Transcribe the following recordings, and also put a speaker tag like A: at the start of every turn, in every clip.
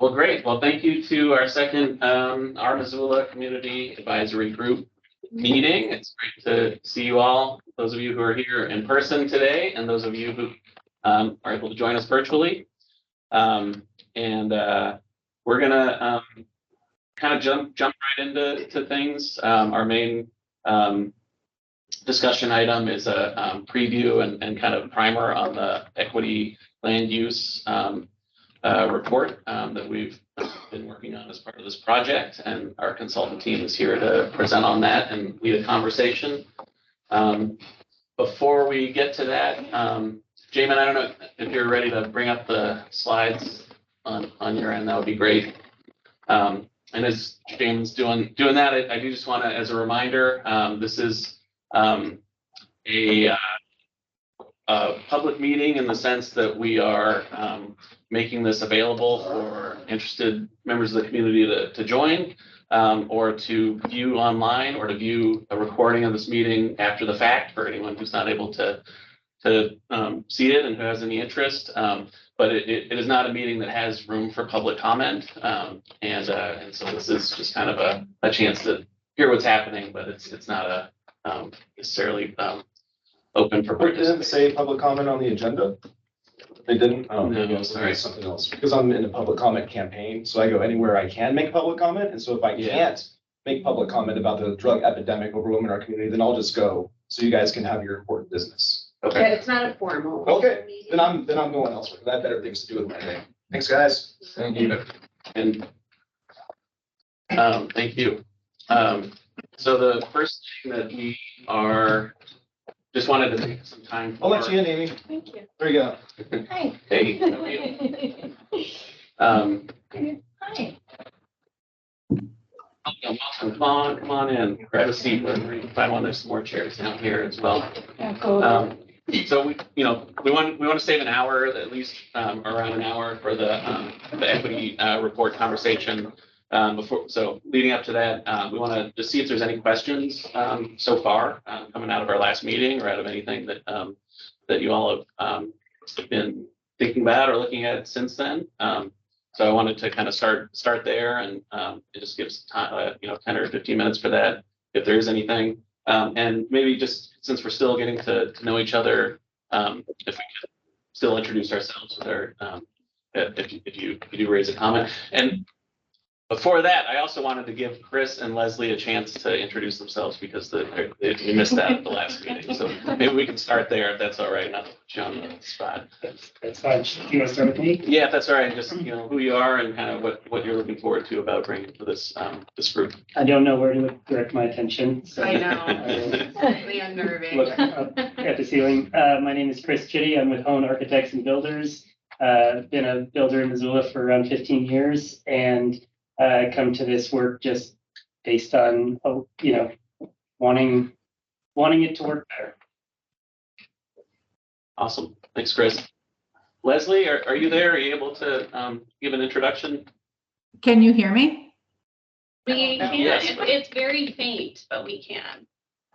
A: Well, great. Well, thank you to our second, our Missoula Community Advisory Group meeting. It's great to see you all, those of you who are here in person today, and those of you who are able to join us virtually. We're gonna kind of jump right into things. Our main discussion item is a preview and kind of primer on the equity land use report that we've been working on as part of this project, and our consultant team is here to present on that and lead a conversation. Before we get to that, Jamin, I don't know if you're ready to bring up the slides on your end. That would be great. And as Jamin's doing that, I do just want to, as a reminder, this is a public meeting in the sense that we are making this available for interested members of the community to join, or to view online, or to view a recording of this meeting after the fact for anyone who's not able to see it and who has any interest. But it is not a meeting that has room for public comment. And so this is just kind of a chance to hear what's happening, but it's not necessarily open for
B: It didn't say public comment on the agenda. They didn't? Oh,
A: no, sorry.
B: Something else. Because I'm in a public comment campaign, so I go anywhere I can make public comment. And so if I can't make public comment about the drug epidemic overwhelming our community, then I'll just go so you guys can have your important business.
A: Okay.
C: Yeah, it's not a formal.
B: Okay. Then I'm going elsewhere. I have better things to do with my day. Thanks, guys.
A: Thank you. And thank you. So the first thing that we are just wanted to take some time for.
B: I'll let you in, Amy.
C: Thank you.
B: There you go.
C: Hi.
A: Hey, how are you?
C: Hi.
A: Welcome. Come on in. Grab a seat. We can find one. There's some more chairs down here as well.
C: Yeah, go.
A: So we want to save an hour, at least around an hour, for the equity report conversation. So leading up to that, we want to just see if there's any questions so far coming out of our last meeting, or out of anything that you all have been thinking about or looking at since then. So I wanted to kind of start there, and it just gives time, 10 or 15 minutes for that, if there is anything. And maybe just since we're still getting to know each other, if we could still introduce ourselves with our, if you do raise a comment. And before that, I also wanted to give Chris and Leslie a chance to introduce themselves, because we missed that at the last meeting. So maybe we can start there, if that's all right, not to put you on the spot.
D: That's fine. Do you want to start with me?
A: Yeah, if that's all right. Just, who you are and kind of what you're looking forward to about bringing to this group.
D: I don't know where to direct my attention. So
C: I know.
D: I
C: Slightly unnerving.
D: will look up at the ceiling. My name is Chris Chitty. I'm with Hone Architects and Builders. Been a builder in Missoula for around 15 years, and come to this work just based on, wanting it to work better.
A: Awesome. Thanks, Chris. Leslie, are you there? Are you able to give an introduction?
E: Can you hear me?
C: We can.
A: Yes.
C: It's very faint, but we can.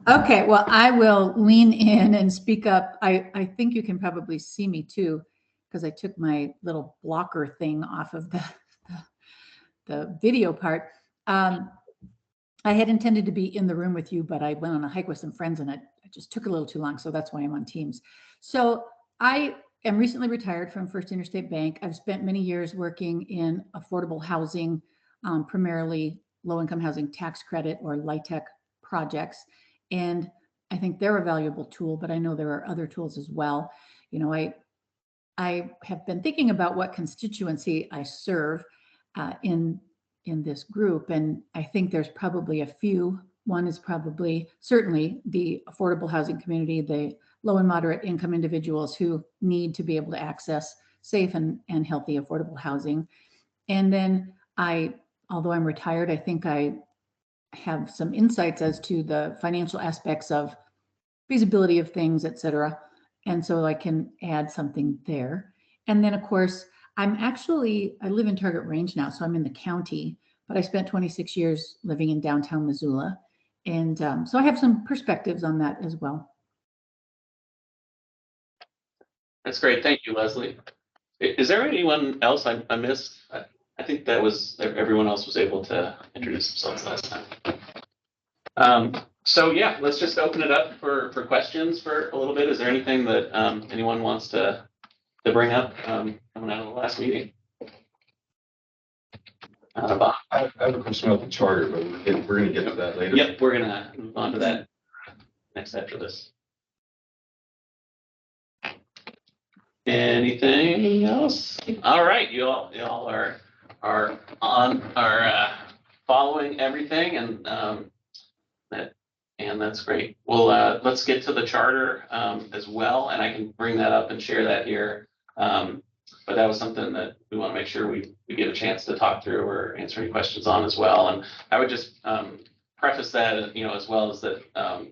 E: Okay, well, I will lean in and speak up. I think you can probably see me too, because I took my little blocker thing off of the video part. I had intended to be in the room with you, but I went on a hike with some friends and it just took a little too long. So that's why I'm on Teams. So I am recently retired from First Interstate Bank. I've spent many years working in affordable housing, primarily low-income housing tax credit or LIHTC projects. And I think they're a valuable tool, but I know there are other tools as well. I have been thinking about what constituency I serve in this group, and I think there's probably a few. One is probably certainly the affordable housing community, the low and moderate income individuals who need to be able to access safe and healthy affordable housing. And then although I'm retired, I think I have some insights as to the financial aspects of feasibility of things, et cetera. And so I can add something there. And then of course, I live in Target Range now, so I'm in the county, but I spent 26 years living in downtown Missoula. And so I have some perspectives on that as well.
A: That's great. Thank you, Leslie. Is there anyone else I missed? I I think that was, everyone else was able to introduce themselves last time. So yeah, let's just open it up for questions for a little bit. Is there anything that anyone wants to bring up coming out of the last meeting? Bob?
F: I have a question about the charter, but we're gonna get to that later.
A: Yep, we're gonna move on to that next after this. Anything else? All right, you all are following everything, and that's great. Well, let's get to the charter as well, and I can bring that up and share that here. But that was something that we want to make sure we get a chance to talk through or answer any questions on as well. And I would just preface that, as well as that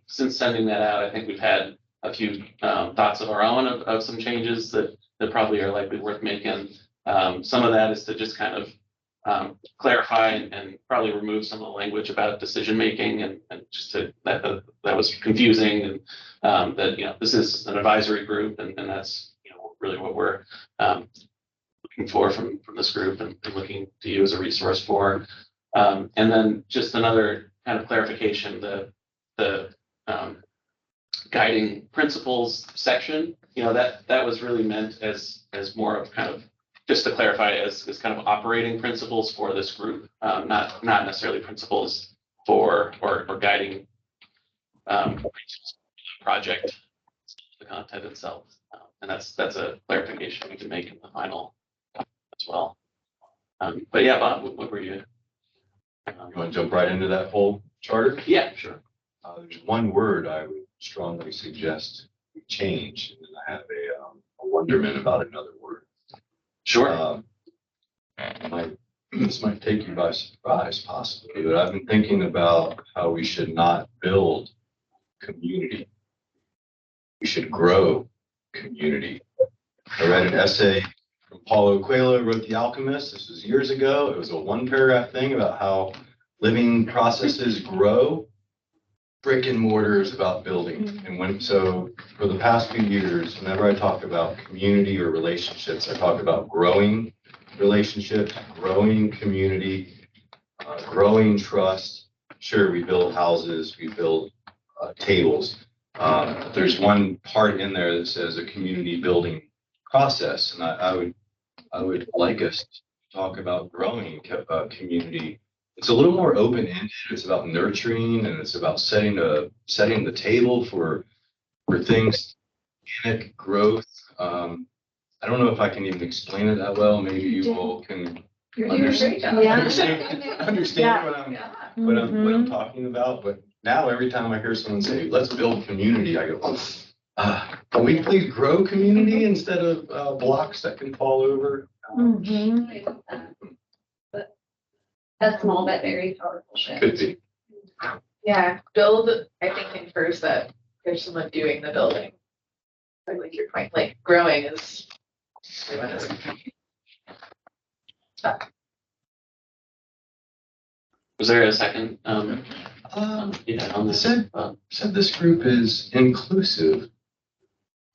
A: since sending that out, I think we've had a few thoughts of our own of some changes that probably are likely worth making. Some of that is to just kind of clarify and probably remove some of the language about decision making and just to that was confusing, and that this is an advisory group, and that's really what we're looking for from this group and looking to you as a resource for. And then just another kind of clarification, the guiding principles section, that was really meant as more of kind of, just to clarify, as kind of operating principles for this group, not necessarily principles for or guiding project, the content itself. And that's a clarification we can make in the final as well. But yeah, Bob, what were you?
F: You want to jump right into that whole charter?
A: Yeah, sure.
F: There's one word I would strongly suggest we change, and then I have a wonderment about another word.
A: Sure.
F: This might take you by surprise, possibly, but I've been thinking about how we should not build community. We should grow community. I read an essay from Paulo Coelho, who wrote The Alchemist. This was years ago. It was a one-paragraph thing about how living processes grow. Brick and mortar is about building. And so for the past few years, whenever I talk about community or relationships, I talk about growing relationships, growing community, growing trust. Sure, we build houses, we build tables. There's one part in there that says a community building process, and I would like us to talk about growing community. It's a little more open-ended. It's about nurturing, and it's about setting the table for things, organic growth. I don't know if I can even explain it that well. Maybe you all can understand what I'm talking about. But now every time I hear someone say, "Let's build community," I go, can we please grow community instead of blocks that can fall over?
C: That's small but very powerful shift.
F: Could be.
G: Yeah, build, I think, infers that there's someone doing the building. Like your point, like growing is.
A: Was there a second? On this.
F: Said this group is inclusive,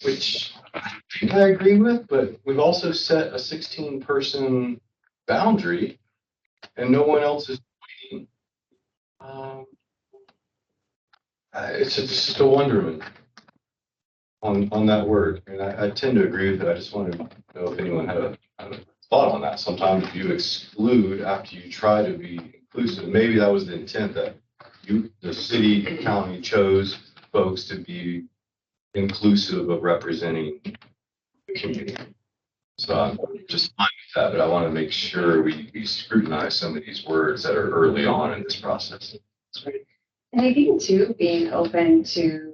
F: which I think I agree with, but we've also set a 16-person boundary and no one else is waiting. It's just a wonderment on that word. And I tend to agree with it. I just wanted to know if anyone had a thought on that. Sometimes you exclude after you try to be inclusive. Maybe that was the intent, that the city and county chose folks to be inclusive of representing the community. So I'm just fine with that, but I want to make sure we scrutinize some of these words that are early on in this process.
H: And I think too, being open to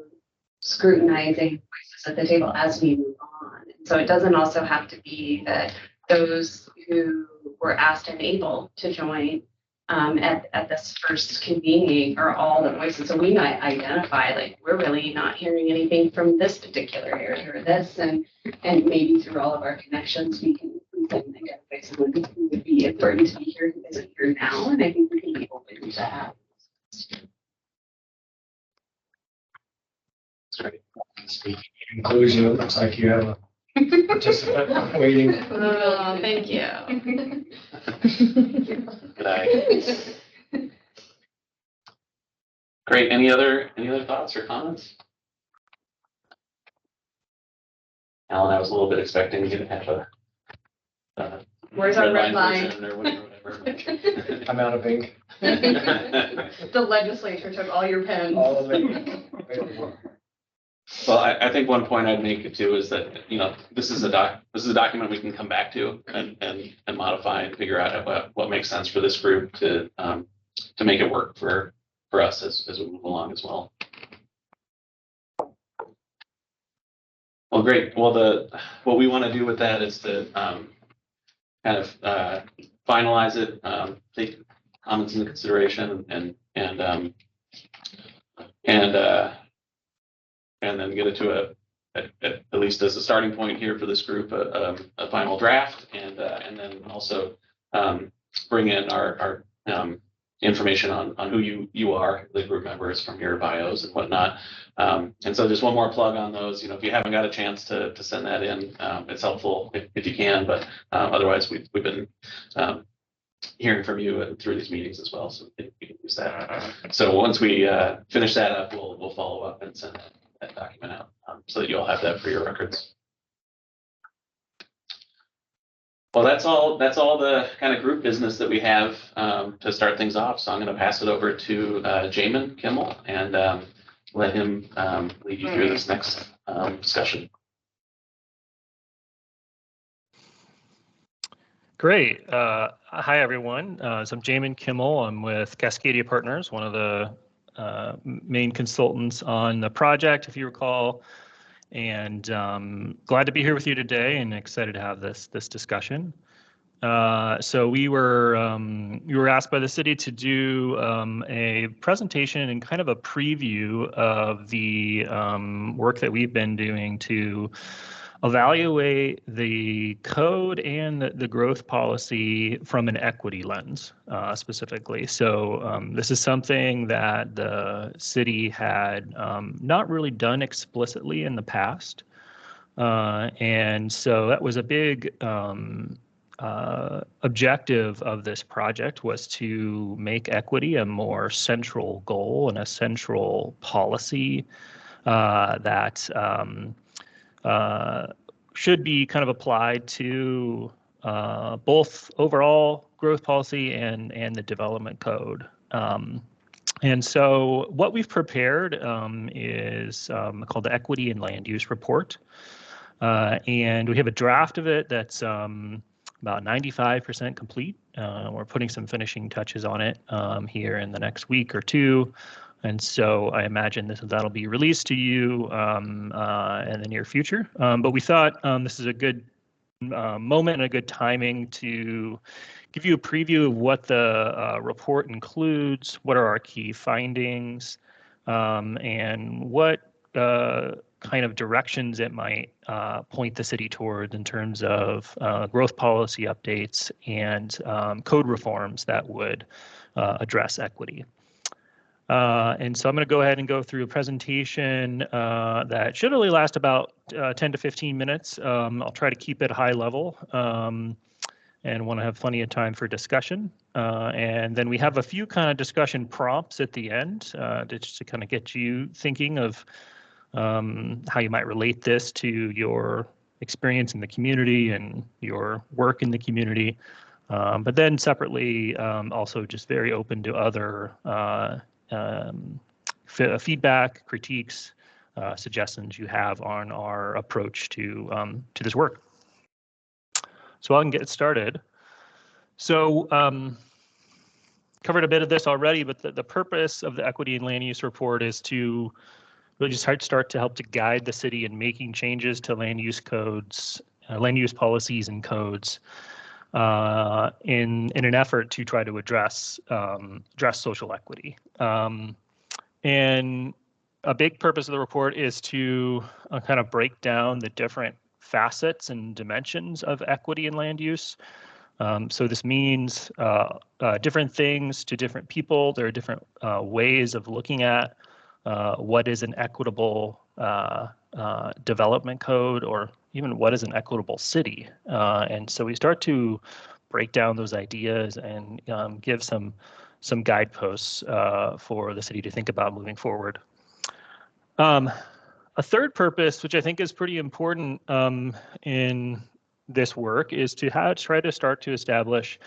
H: scrutinizing voices at the table as we move on. And so it doesn't also have to be that those who were asked and able to join at this first convening are all the voices. So we might identify, like, we're really not hearing anything from this particular area or this, and maybe through all of our connections, we can identify someone who would be important to be here who isn't here now. And I think we can be open to that.
B: Speaking in conclusion, it looks like you have a participant waiting.
C: Oh, thank you.
A: Good night. Great. Any other thoughts or comments? Alan, I was a little bit expecting you to have a
H: Where's our red line?
A: version or whatever.
B: I'm out of ink.
H: The legislature took all your pens.
B: All of it.
A: Well, I think one point I'd make too is that, this is a document we can come back to and modify and figure out what makes sense for this group to make it work for us as we move along as well. Well, great. Well, what we want to do with that is to kind of finalize it, take comments into consideration, and then get it to at least as a starting point here for this group, a final draft, and then also bring in our information on who you are, the group members, from your bios and whatnot. And so just one more plug on those. If you haven't got a chance to send that in, it's helpful if you can, but otherwise we've been hearing from you and through these meetings as well, so we can use that. So once we finish that up, we'll follow up and send that document out, so that you'll have that for your records. Well, that's all the kind of group business that we have to start things off. So I'm going to pass it over to Jamin Kimmel and let him lead you through this next discussion.
I: Great. Hi, everyone. So I'm Jamin Kimmel. I'm with Cascadia Partners, one of the main consultants on the project, if you recall. And glad to be here with you today and excited to have this discussion. So we were asked by the city to do a presentation and kind of a preview of the work that we've been doing to evaluate the code and the growth policy from an equity lens, specifically. So this is something that the city had not really done explicitly in the past. And so that was a big objective of this project, was to make equity a more central goal and a central policy that should be kind of applied to both overall growth policy and the development code. And so what we've prepared is called the Equity and Land Use Report. And we have a draft of it that's about 95% complete. We're putting some finishing touches on it here in the next week or two. And so I imagine that'll be released to you in the near future. But we thought this is a good moment and a good timing to give you a preview of what the report includes, what are our key findings, and what kind of directions it might point the city toward in terms of growth policy updates and code reforms that would address equity. And so I'm going to go ahead and go through a presentation that should only last about 10 to 15 minutes. I'll try to keep it high level and want to have plenty of time for discussion. And then we have a few kind of discussion prompts at the end just to kind of get you thinking of how you might relate this to your experience in the community and your work in the community. But then separately, also just very open to other feedback, critiques, suggestions you have on our approach to this work. So I can get started. So covered a bit of this already, but the purpose of the Equity and Land Use Report is to really just start to help to guide the city in making changes to land use codes, land use policies and codes, in an effort to try to address social equity. And a big purpose of the report is to kind of break down the different facets and dimensions of equity in land use. So this means different things to different people. There are different ways of looking at what is an equitable development code, or even what is an equitable city. And so we start to break down those ideas and give some guideposts for the city to think about moving forward. A third purpose, which I think is pretty important in this work, is to try to start to establish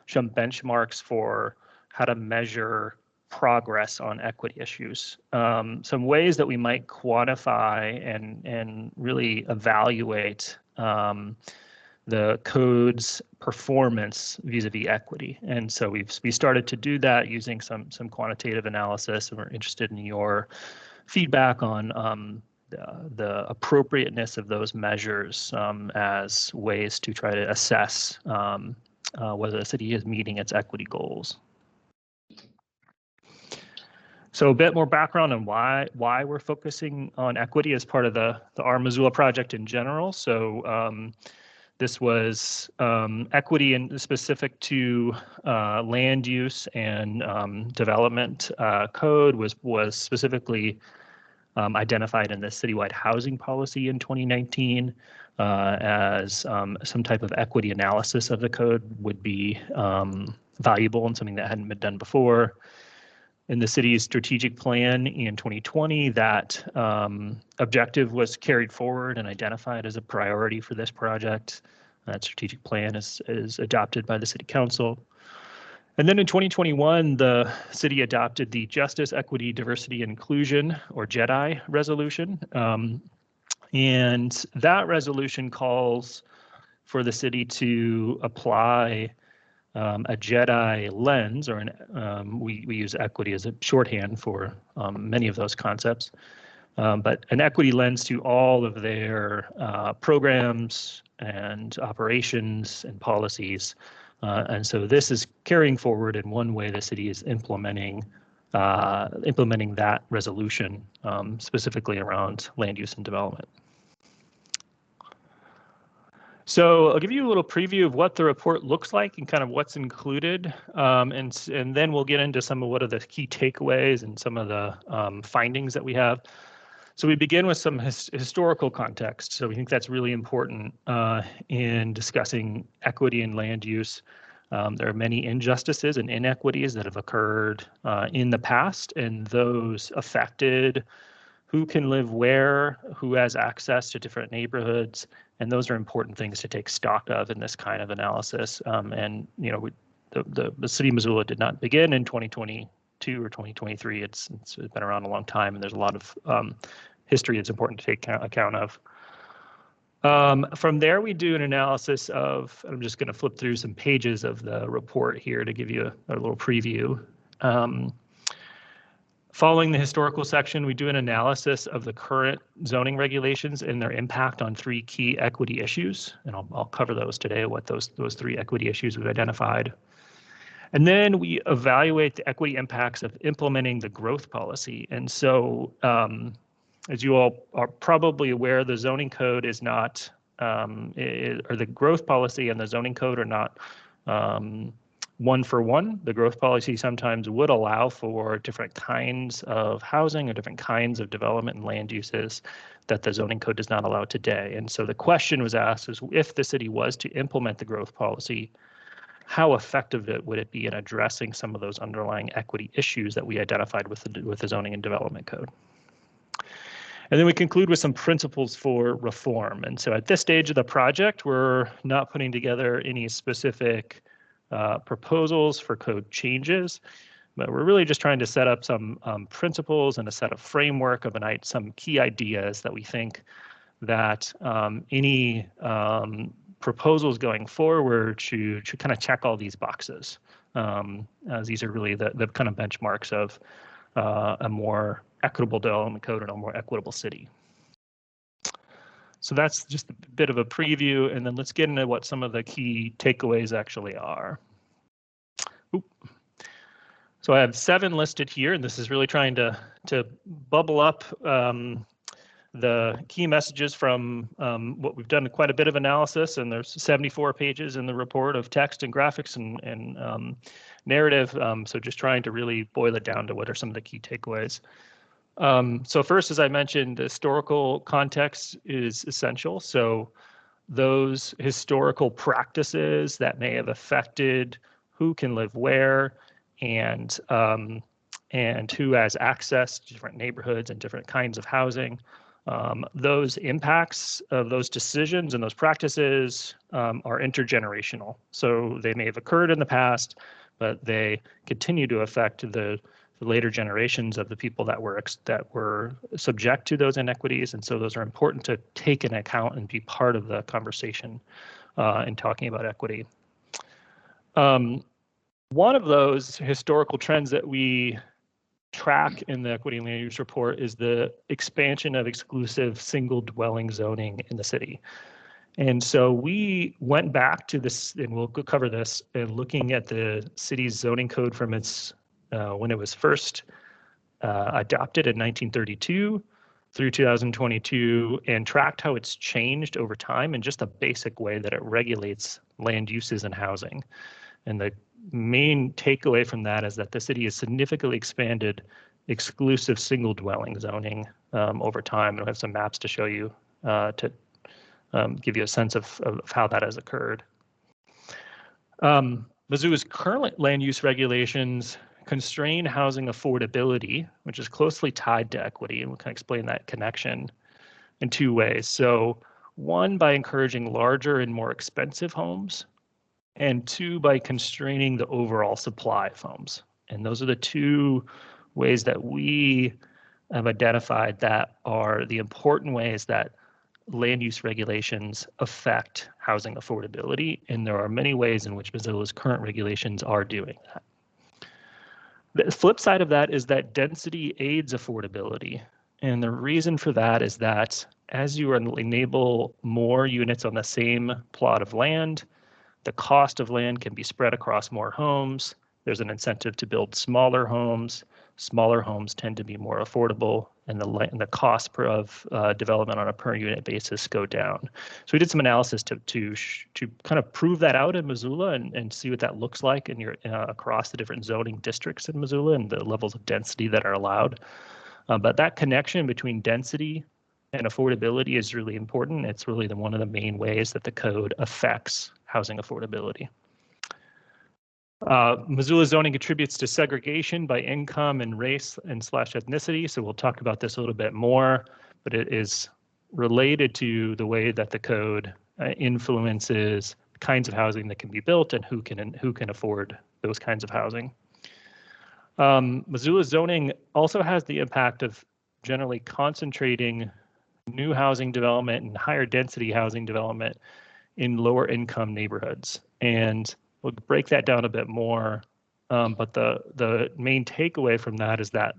I: some benchmarks for how to measure progress on equity issues. Some ways that we might quantify and really evaluate the code's performance vis-a-vis equity. And so we started to do that using some quantitative analysis, and we're interested in your feedback on the appropriateness of those measures as ways to try to assess whether the city is meeting its equity goals. So a bit more background on why we're focusing on equity as part of the Our Missoula project in general. So this was equity and specific to land use and development code was specifically identified in the citywide housing policy in 2019 as some type of equity analysis of the code would be valuable and something that hadn't been done before. In the city's strategic plan in 2020, that objective was carried forward and identified as a priority for this project. That strategic plan is adopted by the city council. And then in 2021, the city adopted the Justice, Equity, Diversity, and Inclusion, or JEDI resolution. And that resolution calls for the city to apply a JEDI lens, or we use equity as a shorthand for many of those concepts, but an equity lens to all of their programs and operations and policies. And so this is carrying forward in one way the city is implementing that resolution, specifically around land use and development. So I'll give you a little preview of what the report looks like and kind of what's included, and then we'll get into some of what are the key takeaways and some of the findings that we have. So we begin with some historical context. So we think that's really important in discussing equity and land use. There are many injustices and inequities that have occurred in the past, and those affected who can live where, who has access to different neighborhoods, and those are important things to take stock of in this kind of analysis. And you know, the city of Missoula did not begin in 2022 or 2023. It's been around a long time, and there's a lot of history that's important to take account of. From there, we do an analysis of, I'm just going to flip through some pages of the report here to give you a little preview. Following the historical section, we do an analysis of the current zoning regulations and their impact on three key equity issues. And I'll cover those today, what those three equity issues we've identified. And then we evaluate the equity impacts of implementing the growth policy. And so, as you all are probably aware, the zoning code is not, or the growth policy and the zoning code are not one for one. The growth policy sometimes would allow for different kinds of housing or different kinds of development and land uses that the zoning code does not allow today. And so the question was asked is, if the city was to implement the growth policy, how effective would it be in addressing some of those underlying equity issues that we identified with the zoning and development code? And then we conclude with some principles for reform. And so at this stage of the project, we're not putting together any specific proposals for code changes, but we're really just trying to set up some principles and a set of framework of some key ideas that we think that any proposals going forward should kind of check all these boxes, as these are really the kind of benchmarks of a more equitable development code and a more equitable city. So that's just a bit of a preview, and then let's get into what some of the key takeaways actually are. Oop. So I have 7 listed here, and this is really trying to bubble up the key messages from what we've done quite a bit of analysis, and there's 74 pages in the report of text and graphics and narrative. So just trying to really boil it down to what are some of the key takeaways. So first, as I mentioned, the historical context is essential. So those historical practices that may have affected who can live where and who has access to different neighborhoods and different kinds of housing. Those impacts of those decisions and those practices are intergenerational. So they may have occurred in the past, but they continue to affect the later generations of the people that were subject to those inequities. And so those are important to take into account and be part of the conversation in talking about equity. One of those historical trends that we track in the equity and land use report is the expansion of exclusive single dwelling zoning in the city. And so we went back to this, and we'll cover this, and looking at the city's zoning code from its when it was first adopted in 1932 through 2022, and tracked how it's changed over time in just a basic way that it regulates land uses and housing. And the main takeaway from that is that the city has significantly expanded exclusive single dwelling zoning over time. And I have some maps to show you to give you a sense of how that has occurred. Missoula's current land use regulations constrain housing affordability, which is closely tied to equity, and we can explain that connection in two ways. So one, by encouraging larger and more expensive homes, and two, by constraining the overall supply of homes. And those are the two ways that we have identified that are the important ways that land use regulations affect housing affordability. And there are many ways in which Missoula's current regulations are doing that. The flip side of that is that density aids affordability. And the reason for that is that as you enable more units on the same plot of land, the cost of land can be spread across more homes. There's an incentive to build smaller homes. Smaller homes tend to be more affordable, and the cost of development on a per unit basis go down. So we did some analysis to kind of prove that out in Missoula and see what that looks like in across the different zoning districts in Missoula and the levels of density that are allowed. But that connection between density and affordability is really important. It's really one of the main ways that the code affects housing affordability. Missoula zoning contributes to segregation by income and race and / ethnicity. So we'll talk about this a little bit more, but it is related to the way that the code influences kinds of housing that can be built and who can afford those kinds of housing. Missoula zoning also has the impact of generally concentrating new housing development and higher density housing development in lower income neighborhoods. And we'll break that down a bit more. But the main takeaway from that is that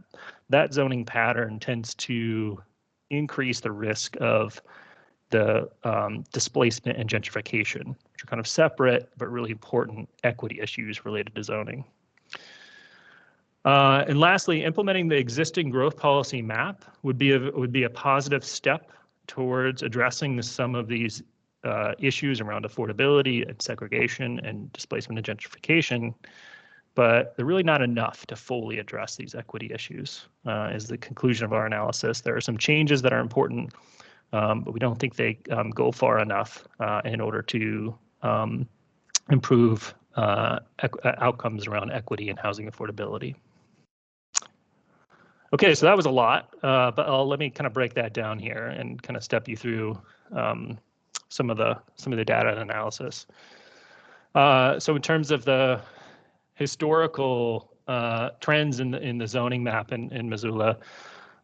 I: that zoning pattern tends to increase the risk of the displacement and gentrification, which are kind of separate but really important equity issues related to zoning. And lastly, implementing the existing growth policy map would be a positive step towards addressing some of these issues around affordability and segregation and displacement and gentrification, but they're really not enough to fully address these equity issues, is the conclusion of our analysis. There are some changes that are important, but we don't think they go far enough in order to improve outcomes around equity and housing affordability. Okay, so that was a lot, but let me kind of break that down here and kind of step you through some of the data and analysis. So in terms of the historical trends in the zoning map in Missoula,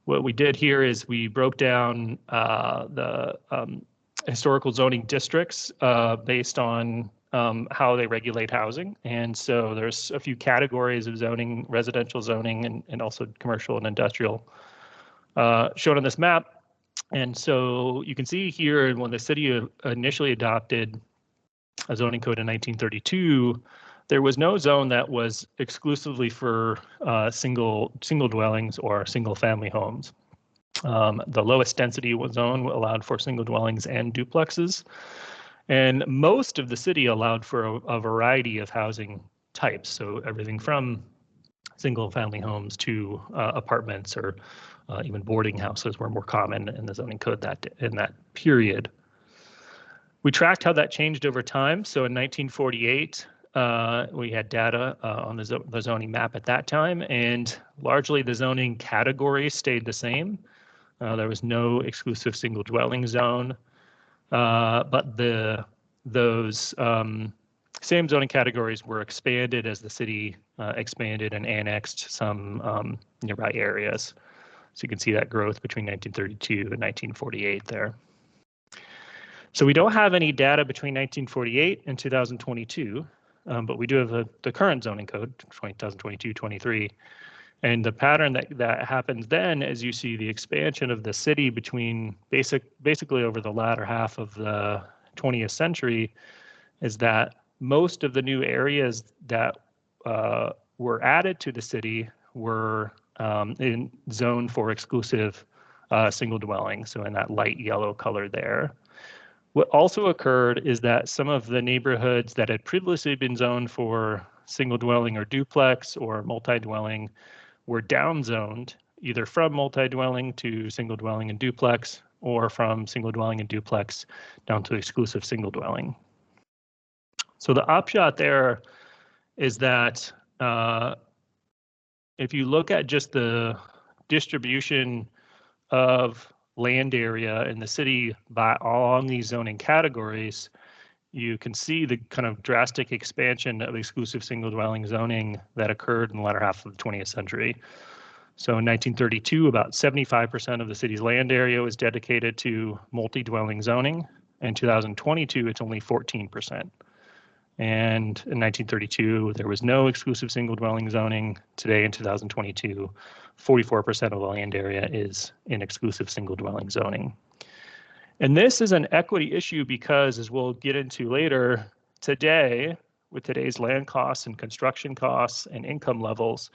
I: what we did here is we broke down the historical zoning districts based on how they regulate housing. And so there's a few categories of zoning, residential zoning, and also commercial and industrial shown on this map. And so you can see here when the city initially adopted a zoning code in 1932, there was no zone that was exclusively for single dwellings or single family homes. The lowest density zone allowed for single dwellings and duplexes. And most of the city allowed for a variety of housing types. So everything from single family homes to apartments or even boarding houses were more common in the zoning code in that period. We tracked how that changed over time. So in 1948, we had data on the zoning map at that time, and largely the zoning categories stayed the same. There was no exclusive single dwelling zone, but those same zoning categories were expanded as the city expanded and annexed some nearby areas. So you can see that growth between 1932 and 1948 there. So we don't have any data between 1948 and 2022, but we do have the current zoning code, 2022-23. And the pattern that happens then is you see the expansion of the city between basically over the latter half of the 20th century, is that most of the new areas that were added to the city were in zone for exclusive single dwelling, so in that light yellow color there. What also occurred is that some of the neighborhoods that had previously been zoned for single dwelling or duplex or multi-dwelling were downzoned, either from multi-dwelling to single dwelling and duplex, or from single dwelling and duplex down to exclusive single dwelling. So the upshot there is that if you look at just the distribution of land area in the city along these zoning categories, you can see the kind of drastic expansion of exclusive single dwelling zoning that occurred in the latter half of the 20th century. So in 1932, about 75% of the city's land area was dedicated to multi-dwelling zoning. In 2022, it's only 14%. And in 1932, there was no exclusive single dwelling zoning. Today in 2022, 44% of the land area is in exclusive single dwelling zoning. And this is an equity issue because, as we'll get into later, today, with today's land costs and construction costs and income levels,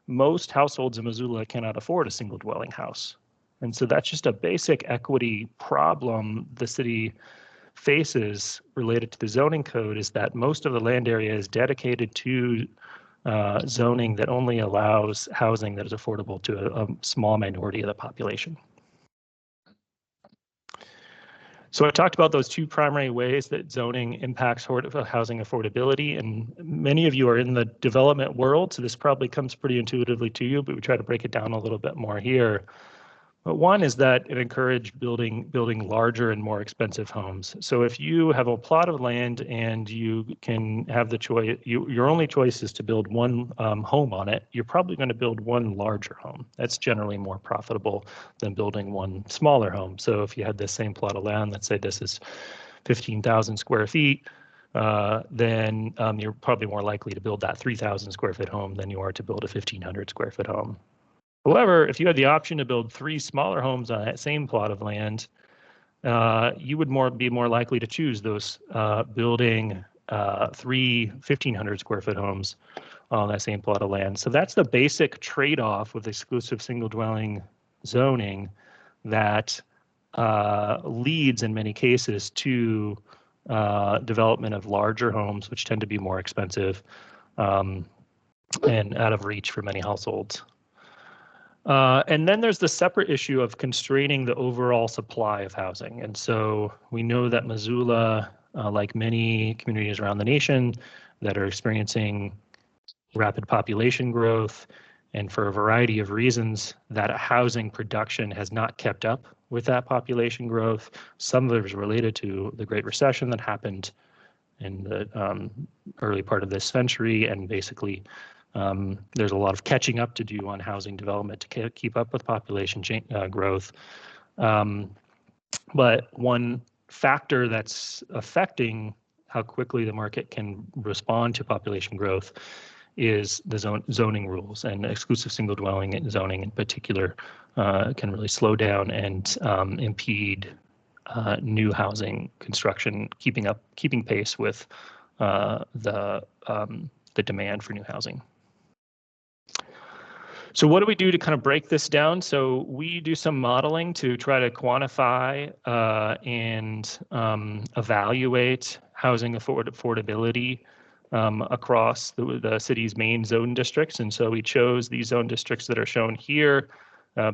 I: most households in Missoula cannot afford a single dwelling house. And so that's just a basic equity problem the city faces related to the zoning code, is that most of the land area is dedicated to zoning that only allows housing that is affordable to a small minority of the population. So I talked about those two primary ways that zoning impacts housing affordability, and many of you are in the development world, so this probably comes pretty intuitively to you, but we try to break it down a little bit more here. But one is that it encouraged building larger and more expensive homes. So if you have a plot of land and you can have the choice, your only choice is to build one home on it, you're probably going to build one larger home. That's generally more profitable than building one smaller home. So if you had the same plot of land, let's say this is 15,000 square feet, then you're probably more likely to build that 3,000 square foot home than you are to build a 1,500 square foot home. However, if you had the option to build 3 smaller homes on that same plot of land, you would be more likely to choose those building 3 1,500 square foot homes on that same plot of land. So that's the basic trade-off with exclusive single dwelling zoning that leads in many cases to development of larger homes, which tend to be more expensive and out of reach for many households. And then there's the separate issue of constraining the overall supply of housing. And so we know that Missoula, like many communities around the nation that are experiencing rapid population growth, and for a variety of reasons, that housing production has not kept up with that population growth. Some of it is related to the Great Recession that happened in the early part of this century, and basically there's a lot of catching up to do on housing development to keep up with population growth. But one factor that's affecting how quickly the market can respond to population growth is the zoning rules, and exclusive single dwelling zoning in particular can really slow down and impede new housing construction, keeping pace with the demand for new housing. So what do we do to kind of break this down? So we do some modeling to try to quantify and evaluate housing affordability across the city's main zone districts. And so we chose these zone districts that are shown here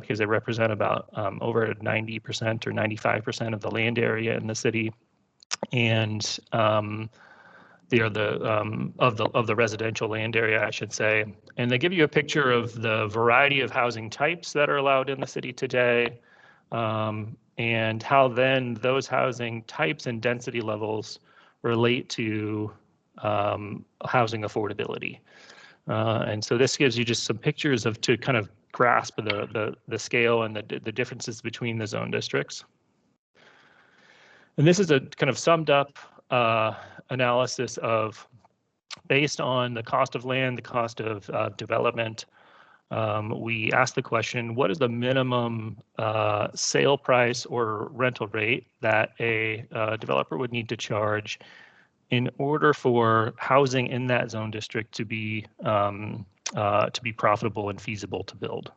I: because they represent about over 90% or 95% of the land area in the city. and they are of the residential land area, I should say. And they give you a picture of the variety of housing types that are allowed in the city today, and how then those housing types and density levels relate to housing affordability. And so this gives you just some pictures to kind of grasp the scale and the differences between the zone districts. And this is a kind of summed up analysis of, based on the cost of land, the cost of development. We asked the question, what is the minimum sale price or rental rate that a developer would need to charge in order for housing in that zone district to be profitable and feasible to build?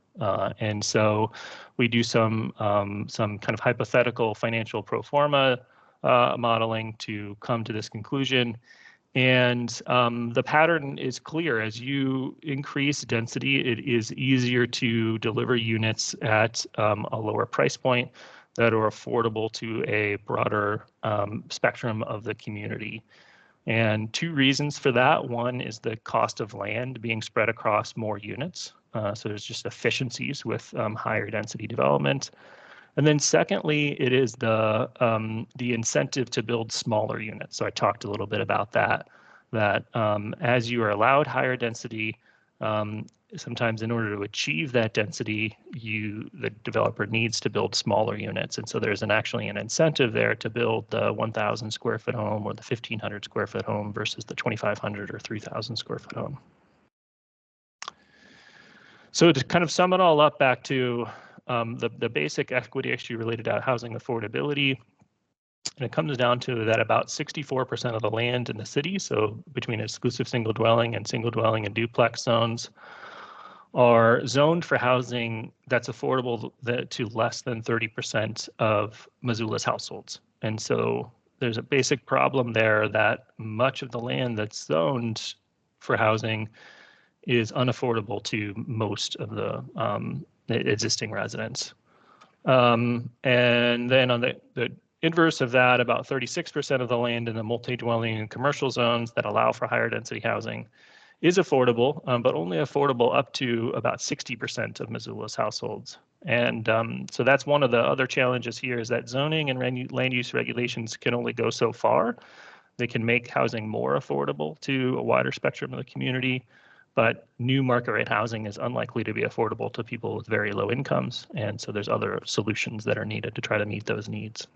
I: And so we do some kind of hypothetical financial pro forma modeling to come to this conclusion. And the pattern is clear. As you increase density, it is easier to deliver units at a lower price point that are affordable to a broader spectrum of the community. And two reasons for that. One is the cost of land being spread across more units. So there's just efficiencies with higher density development. And then secondly, it is the incentive to build smaller units. So I talked a little bit about that as you are allowed higher density, sometimes in order to achieve that density, the developer needs to build smaller units. And so there's actually an incentive there to build the 1,000 square foot home or the 1,500 square foot home versus the 2,500 or 3,000 square foot home. So to kind of sum it all up back to the basic equity issue related to housing affordability, and it comes down to that about 64% of the land in the city, so between exclusive single dwelling and duplex zones, are zoned for housing that's affordable to less than 30% of Missoula's households. And so there's a basic problem there that much of the land that's zoned for housing is unaffordable to most of the existing residents. And then on the inverse of that, about 36% of the land in the multi-dwelling and commercial zones that allow for higher density housing is affordable, but only affordable up to about 60% of Missoula's households. And so that's one of the other challenges here, is that zoning and land use regulations can only go so far. They can make housing more affordable to a wider spectrum of the community, but new market rate housing is unlikely to be affordable to people with very low incomes. And so there's other solutions that are needed to try to meet those needs.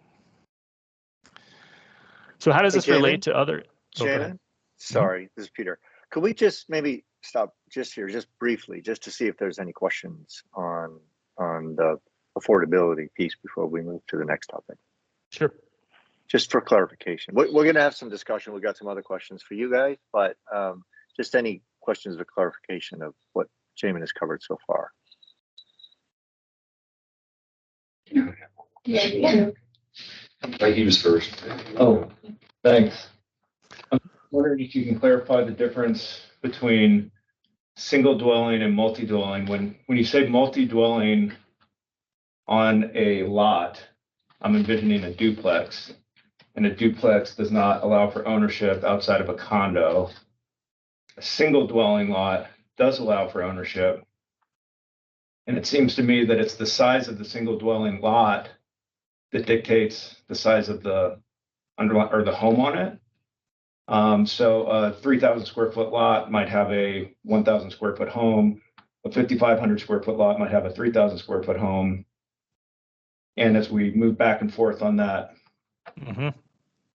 I: So how does this relate to other?
J: Shannon, sorry, this is Peter. Could we just maybe stop just here, just briefly, just to see if there's any questions on the affordability piece before we move to the next topic?
I: Sure.
J: Just for clarification, we're going to have some discussion. We got some other questions for you guys, but just any questions of clarification of what Jamin has covered so far.
G: Yeah.
F: Like he was first.
B: Oh, thanks. I'm wondering if you can clarify the difference between single dwelling and multi-dwelling. When you say multi-dwelling on a lot, I'm envisioning a duplex, and a duplex does not allow for ownership outside of a condo. A single dwelling lot does allow for ownership. And it seems to me that it's the size of the single dwelling lot that dictates the size of the underlying or the home on it. So a 3,000 square foot lot might have a 1,000 square foot home. A 5,500 square foot lot might have a 3,000 square foot home. And as we move back and forth on that,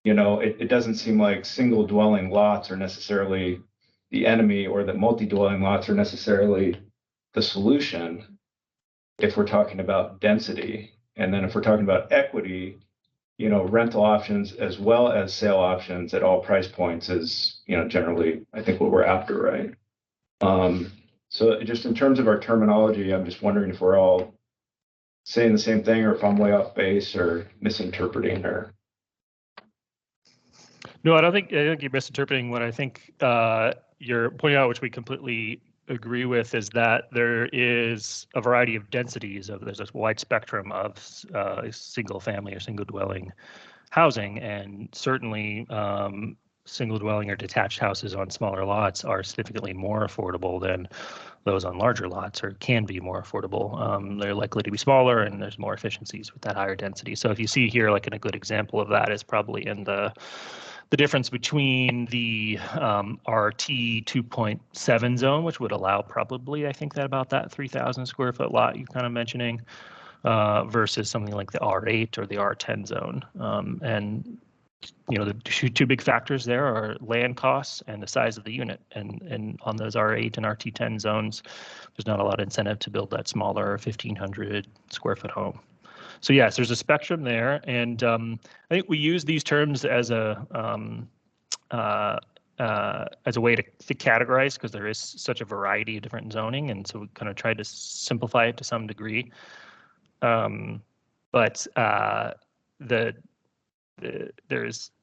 B: it doesn't seem like single dwelling lots are necessarily the enemy, or that multi-dwelling lots are necessarily the solution if we're talking about density. And then if we're talking about equity, rental options as well as sale options at all price points is, generally, I think, what we're after, right? So just in terms of our terminology, I'm just wondering if we're all saying the same thing, or if I'm way off base or misinterpreting, or.
I: No, I don't think you're misinterpreting. What I think you're pointing out, which we completely agree with, is that there is a variety of densities. There's a wide spectrum of single family or single dwelling housing, and certainly single dwelling or detached houses on smaller lots are significantly more affordable than those on larger lots, or can be more affordable. They're likely to be smaller, and there's more efficiencies with that higher density. So if you see here, like, in a good example of that is probably in the difference between the RT 2.7 zone, which would allow probably, I think, that about that 3,000 square foot lot you're kind of mentioning, versus something like the R8 or the R10 zone. And the two big factors there are land costs and the size of the unit. And on those R8 and RT10 zones, there's not a lot of incentive to build that smaller 1,500 square foot home. So yes, there's a spectrum there, and I think we use these terms as a way to categorize, because there is such a variety of different zoning, and so we kind of tried to simplify it to some degree. But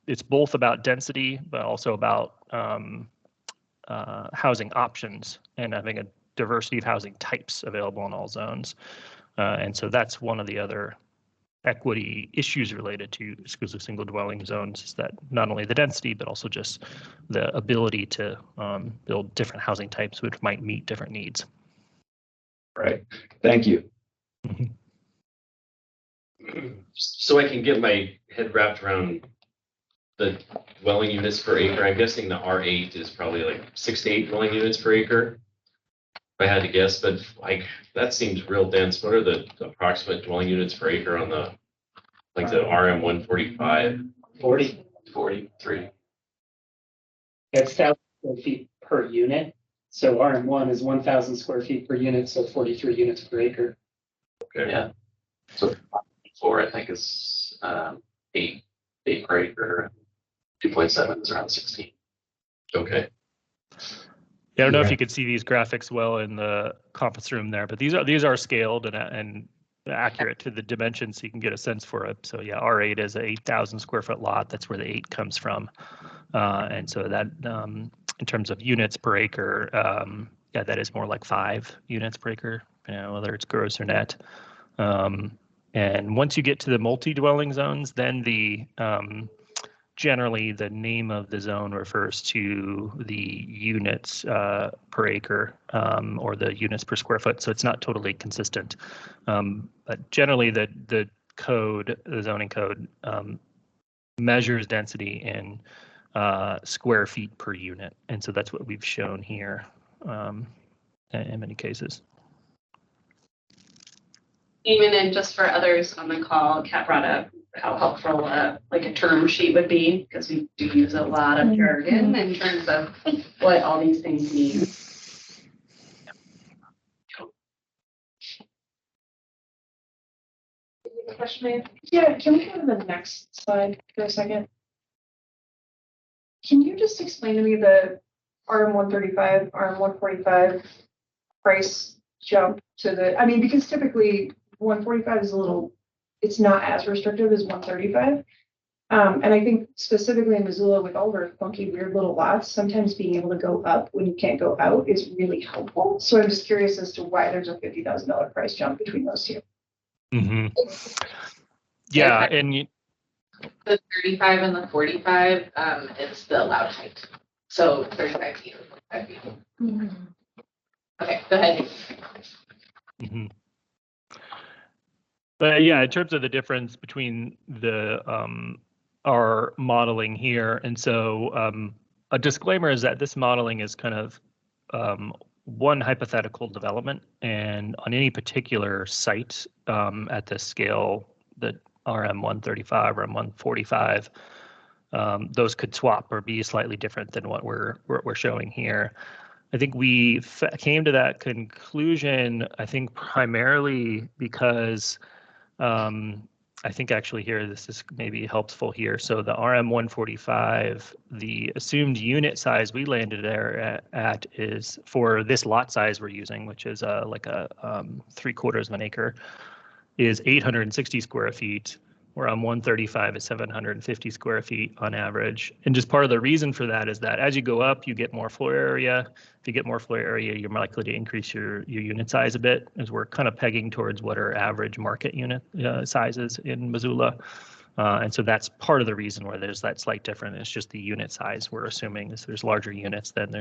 I: it's both about density, but also about housing options and having a diversity of housing types available in all zones. And so that's one of the other equity issues related to exclusive single dwelling zones, is that not only the density, but also just the ability to build different housing types which might meet different needs.
B: Right. Thank you.
K: So I can get my head wrapped around the dwelling units per acre. I'm guessing the R8 is probably like 6 to 8 dwelling units per acre, if I had to guess, but like that seems real dense. What are the approximate dwelling units per acre on the RM 145? 43.
D: It's 1,000 square feet per unit. So RM1 is 1,000 square feet per unit, so 43 units per acre.
K: Okay.
A: Yeah. So 4, I think, is 8 per acre. 2.7 is around 16.
K: Okay.
I: Yeah, I don't know if you could see these graphics well in the conference room there, but these are scaled and accurate to the dimensions, so you can get a sense for it. So yeah, R8 is an 8,000 square foot lot. That's where the 8 comes from. And so that in terms of units per acre, yeah, that is more like 5 units per acre, whether it's gross or net. And once you get to the multi-dwelling zones, then generally the name of the zone refers to the units per acre, or the units per square foot. So it's not totally consistent. But generally the zoning code measures density in square feet per unit. And so that's what we've shown here in many cases.
H: Even in, just for others on the call, Kat brought up how helpful like a term sheet would be, because we do use a lot of jargon in terms of what all these things mean.
G: Question, yeah, can we go to the next slide for a second? Can you just explain to me the RM 135, RM 145 price jump to the, because typically 145 is it's not as restrictive as 135. And I think specifically in Missoula, with all of our funky, weird little lots, sometimes being able to go up when you can't go out is really helpful. So I'm just curious as to why there's a $50,000 price jump between those two.
I: Mm-hmm. Yeah, and
G: the 35 and the 45 is the allowed height. So 35 feet or 45 feet. Mm-hmm. Okay, go ahead.
I: Mm-hmm. But yeah, in terms of the difference between the our modeling here, and so a disclaimer is that this modeling is kind of one hypothetical development, and on any particular site at this scale, that RM 135 or RM 145, those could swap or be slightly different than what we're showing here. I think we came to that conclusion, I think primarily because I think actually here, this is maybe helpful here. So the RM 145, the assumed unit size we landed there at is, for this lot size we're using, which is like a 3/4 of an acre, is 860 square feet, where on 135 is 750 square feet on average. And just part of the reason for that is that as you go up, you get more floor area. If you get more floor area, you're more likely to increase your unit size a bit, as we're kind of pegging towards what are average market unit sizes in Missoula. And so that's part of the reason where there's that slight difference. It's just the unit size we're assuming is there's larger units, then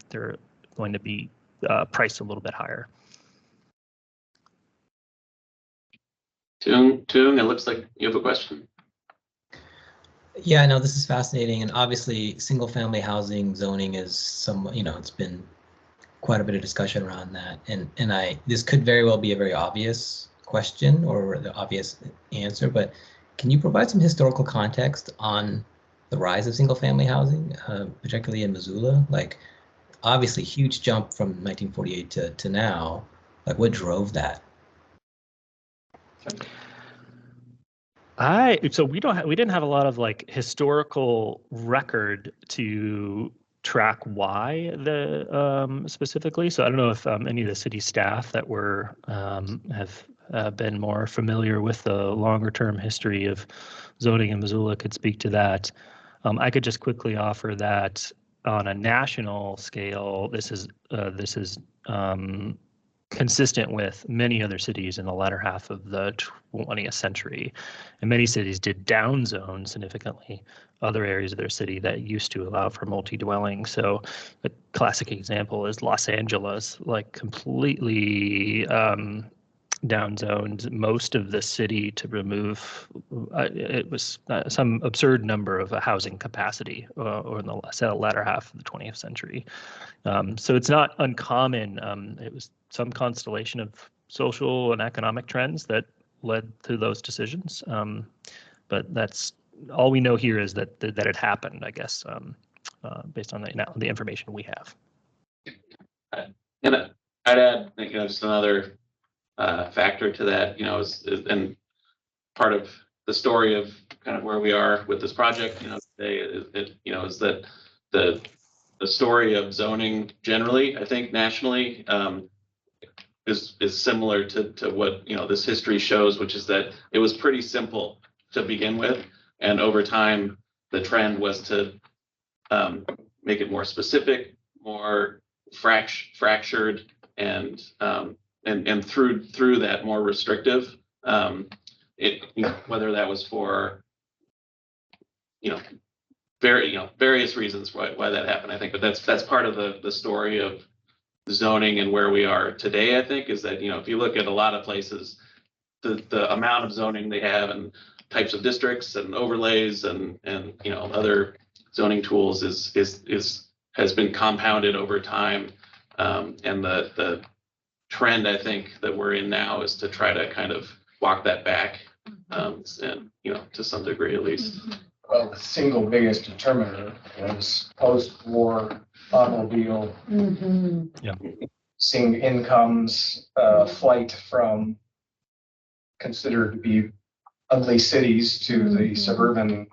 I: they're going to be priced a little bit higher.
A: Tung, it looks like you have a question.
L: Yeah, no, this is fascinating. And obviously single family housing zoning is some, it's been quite a bit of discussion around that. And this could very well be a very obvious question or the obvious answer, but can you provide some historical context on the rise of single family housing, particularly in Missoula? Like obviously huge jump from 1948 to now, like what drove that?
I: So we didn't have a lot of like historical record to track why specifically. So I don't know if any of the city staff that were have been more familiar with the longer term history of zoning in Missoula could speak to that. I could just quickly offer that on a national scale, this is consistent with many other cities in the latter half of the 20th century. And many cities did downzone significantly other areas of their city that used to allow for multi-dwelling. So a classic example is Los Angeles, like completely downzoned most of the city to remove, it was some absurd number of a housing capacity or in the latter half of the 20th century. So it's not uncommon. It was some constellation of social and economic trends that led to those decisions. But that's all we know here is that it happened, I guess, based on the information we have.
A: And I'd add, just another factor to that, and part of the story of kind of where we are with this project, today is that the story of zoning generally, I think nationally, is similar to what this history shows, which is that it was pretty simple to begin with, and over time the trend was to make it more specific, more fractured, and through that more restrictive. Whether that was for various reasons why that happened, I think, but that's part of the story of zoning and where we are today. I think is that if you look at a lot of places, the amount of zoning they have and types of districts and overlays and other zoning tools has been compounded over time, and the trend I think that we're in now is to try to kind of walk that back, and to some degree at least.
B: Well, the single biggest determiner was post-war automobile, seeing incomes, flight from considered to be ugly cities to the suburban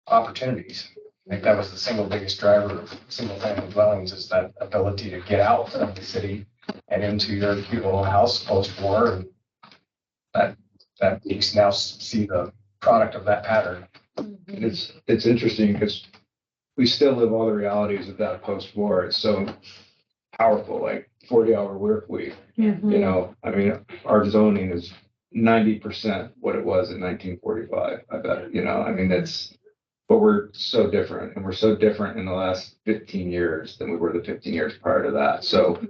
B: opportunities. I think that was the single biggest driver of single family dwellings, is that ability to get out of the city and into your beautiful house post-war. And that you now see the product of that pattern.
F: It's interesting because we still live all the realities of that post-war. It's so powerful, like 40-hour work week. Our zoning is 90% what it was in 1945. I bet, but we're so different, and we're so different in the last 15 years than we were the 15 years prior to that. So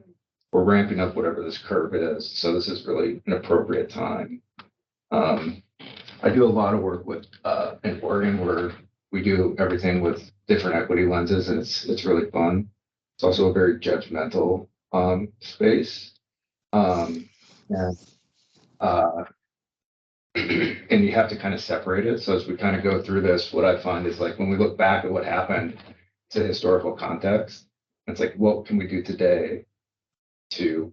F: we're ramping up whatever this curve is. So this is really an appropriate time. I do a lot of work with in Oregon, where we do everything with different equity lenses, and it's really fun. It's also a very judgmental space, and you have to kind of separate it. So as we kind of go through this, what I find is, like, when we look back at what happened to historical context, it's like, what can we do today to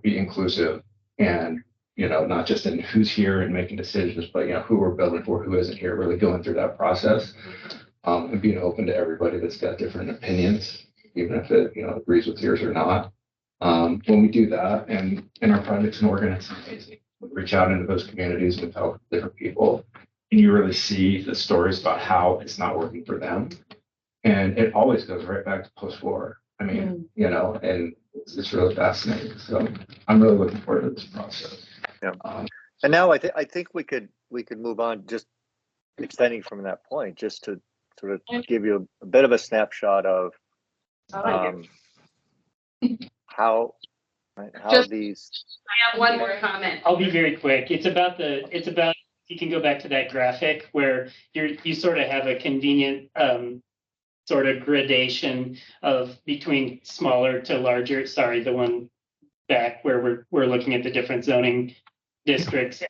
F: be inclusive and not just in who's here and making decisions, but who we're building for, who isn't here, really going through that process, and being open to everybody that's got different opinions, even if it agrees with yours or not. When we do that, and in our projects in Oregon, it's amazing. We reach out into those communities and help different people, and you really see the stories about how it's not working for them, and it always goes right back to post-war. And it's really fascinating. So I'm really looking forward to this process.
J: Yeah. And now I think we could move on. Just extending from that point, just to sort of give you a bit of a snapshot of how
H: Just-
J: these.
H: I have one more comment.
D: I'll be very quick. It's about, you can go back to that graphic where you sort of have a convenient sort of gradation of between smaller to larger. Sorry, the one back where we're looking at the different zoning districts,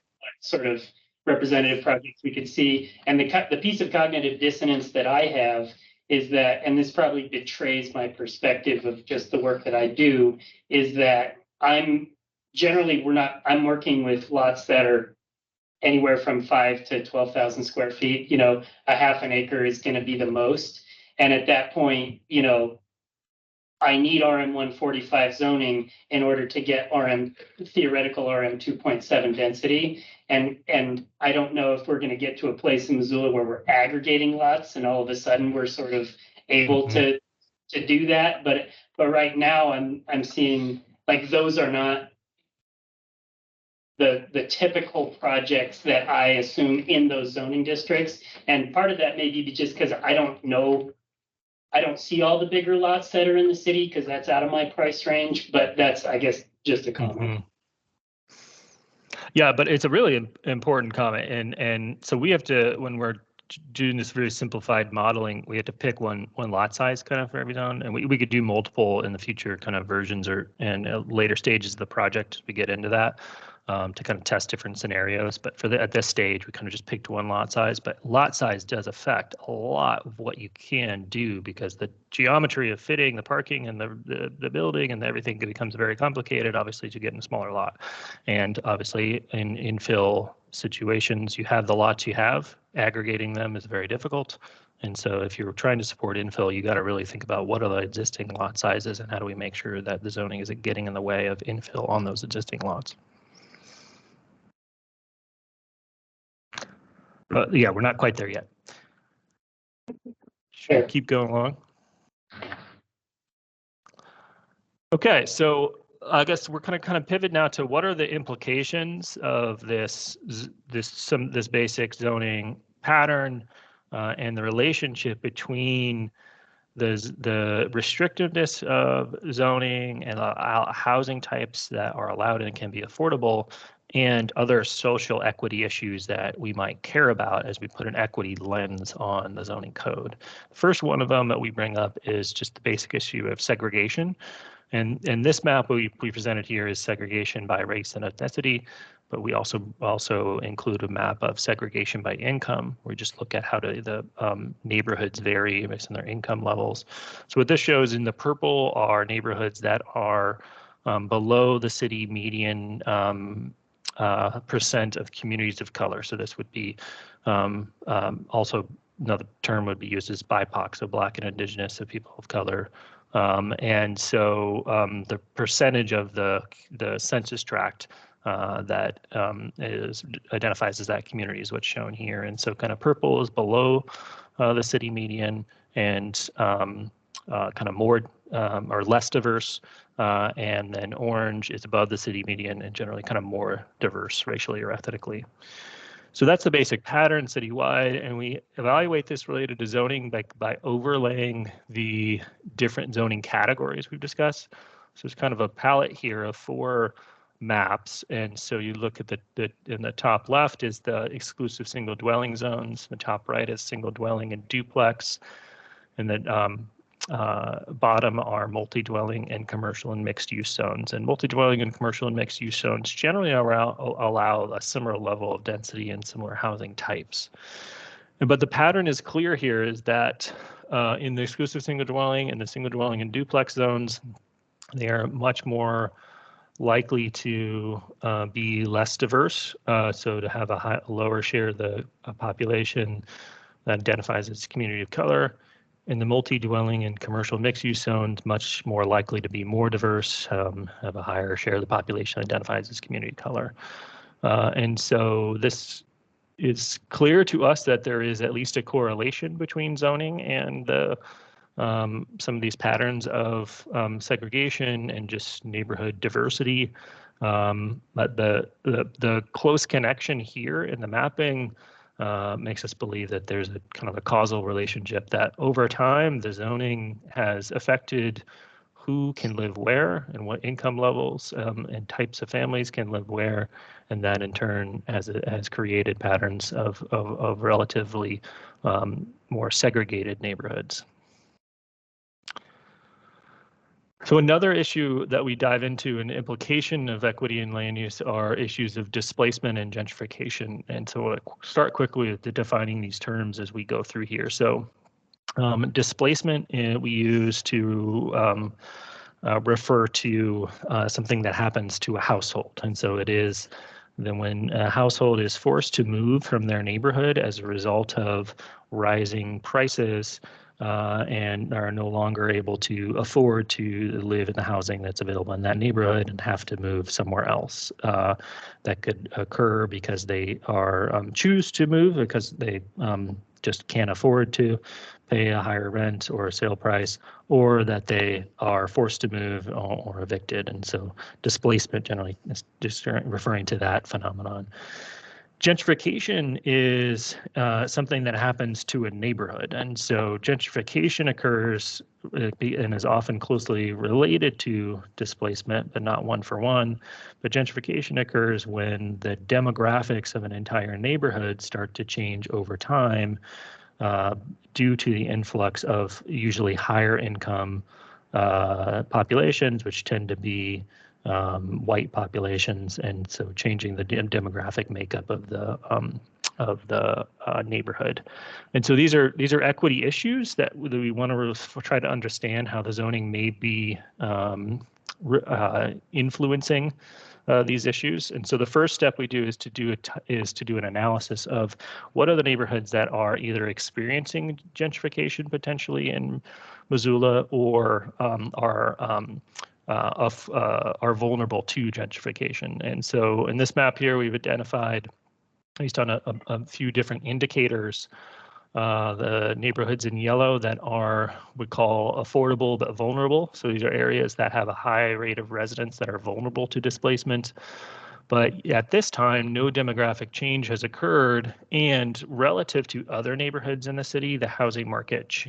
D: sort of representative projects we could see. And the piece of cognitive dissonance that I have is that, and this probably betrays my perspective of just the work that I do, is that I'm working with lots that are anywhere from 5 to 12,000 square feet. You know, a half an acre is going to be the most. And at that point, you know, I need RM 145 zoning in order to get theoretical RM 2.7 density. And I don't know if we're going to get to a place in Missoula where we're aggregating lots and all of a sudden we're sort of able to do that. But right now I'm seeing like those are not the typical projects that I assume in those zoning districts. And part of that may be just because I don't see all the bigger lots that are in the city because that's out of my price range, but that's, I guess, just a comment.
I: Yeah, but it's a really important comment. And so we have to, when we're doing this very simplified modeling, we have to pick one lot size kind of for every zone. And we could do multiple in the future kind of versions and later stages of the project as we get into that. To kind of test different scenarios, but at this stage, we kind of just picked one lot size. But lot size does affect a lot of what you can do because the geometry of fitting the parking and the building and everything becomes very complicated, obviously, to get in a smaller lot. And obviously, in infill situations, you have the lots you have. Aggregating them is very difficult. And so if you're trying to support infill, you got to really think about what are the existing lot sizes and how do we make sure that the zoning isn't getting in the way of infill on those existing lots. But yeah, we're not quite there yet. Sure. Keep going along. Okay, so I guess we're kind of pivot now to what are the implications of this basic zoning pattern and the relationship between the restrictiveness of zoning and housing types that are allowed and can be affordable and other social equity issues that we might care about as we put an equity lens on the zoning code. The first one of them that we bring up is just the basic issue of segregation. And this map we presented here is segregation by race and ethnicity, but we also include a map of segregation by income. We just look at how the neighborhoods vary based on their income levels. So what this shows in the purple are neighborhoods that are below the city median percent of communities of color. So this would be also another term would be used as BIPOC, so Black and Indigenous, so people of color. And so the percentage of the census tract that identifies as that community is what's shown here. And so kind of purple is below the city median and kind of more or less diverse. And then orange is above the city median and generally kind of more diverse racially or ethnically. So that's the basic pattern citywide, and we evaluate this related to zoning by overlaying the different zoning categories we've discussed. So it's kind of a palette here of 4 maps, and so you look at in the top left is the exclusive single dwelling zones, the top right is single dwelling and duplex, and then bottom are multi-dwelling and commercial and mixed use zones. And multi-dwelling and commercial and mixed use zones generally allow a similar level of density and similar housing types. But the pattern is clear here is that in the exclusive single dwelling and the single dwelling and duplex zones, they are much more likely to be less diverse. So to have a lower share of the population that identifies as community of color. In the multi-dwelling and commercial mixed-use zones, much more likely to be more diverse, have a higher share of the population identifies as community color. And so this is clear to us that there is at least a correlation between zoning and some of these patterns of segregation and just neighborhood diversity. But the close connection here in the mapping makes us believe that there's a kind of a causal relationship that over time the zoning has affected who can live where and what income levels and types of families can live where, and that in turn has created patterns of relatively more segregated neighborhoods. So another issue that we dive into, an implication of equity in land use, are issues of displacement and gentrification. And so we'll start quickly with defining these terms as we go through here. So displacement we use to refer to something that happens to a household. And so it is then when a household is forced to move from their neighborhood as a result of rising prices, and are no longer able to afford to live in the housing that's available in that neighborhood and have to move somewhere else. That could occur because they are choose to move because they just can't afford to pay a higher rent or a sale price, or that they are forced to move or evicted. And so displacement generally is just referring to that phenomenon. Gentrification is something that happens to a neighborhood. And so gentrification occurs and is often closely related to displacement, but not one for one. But gentrification occurs when the demographics of an entire neighborhood start to change over time due to the influx of usually higher income populations, which tend to be white populations, and so changing the demographic makeup of the neighborhood. And so these are equity issues that we want to try to understand how the zoning may be influencing these issues. And so the first step we do is to do an analysis of what are the neighborhoods that are either experiencing gentrification potentially in Missoula or are vulnerable to gentrification. And so in this map here, we've identified, based on a few different indicators, the neighborhoods in yellow that are, we call affordable but vulnerable. So these are areas that have a high rate of residents that are vulnerable to displacement. But at this time, no demographic change has occurred, and relative to other neighborhoods in the city, the housing market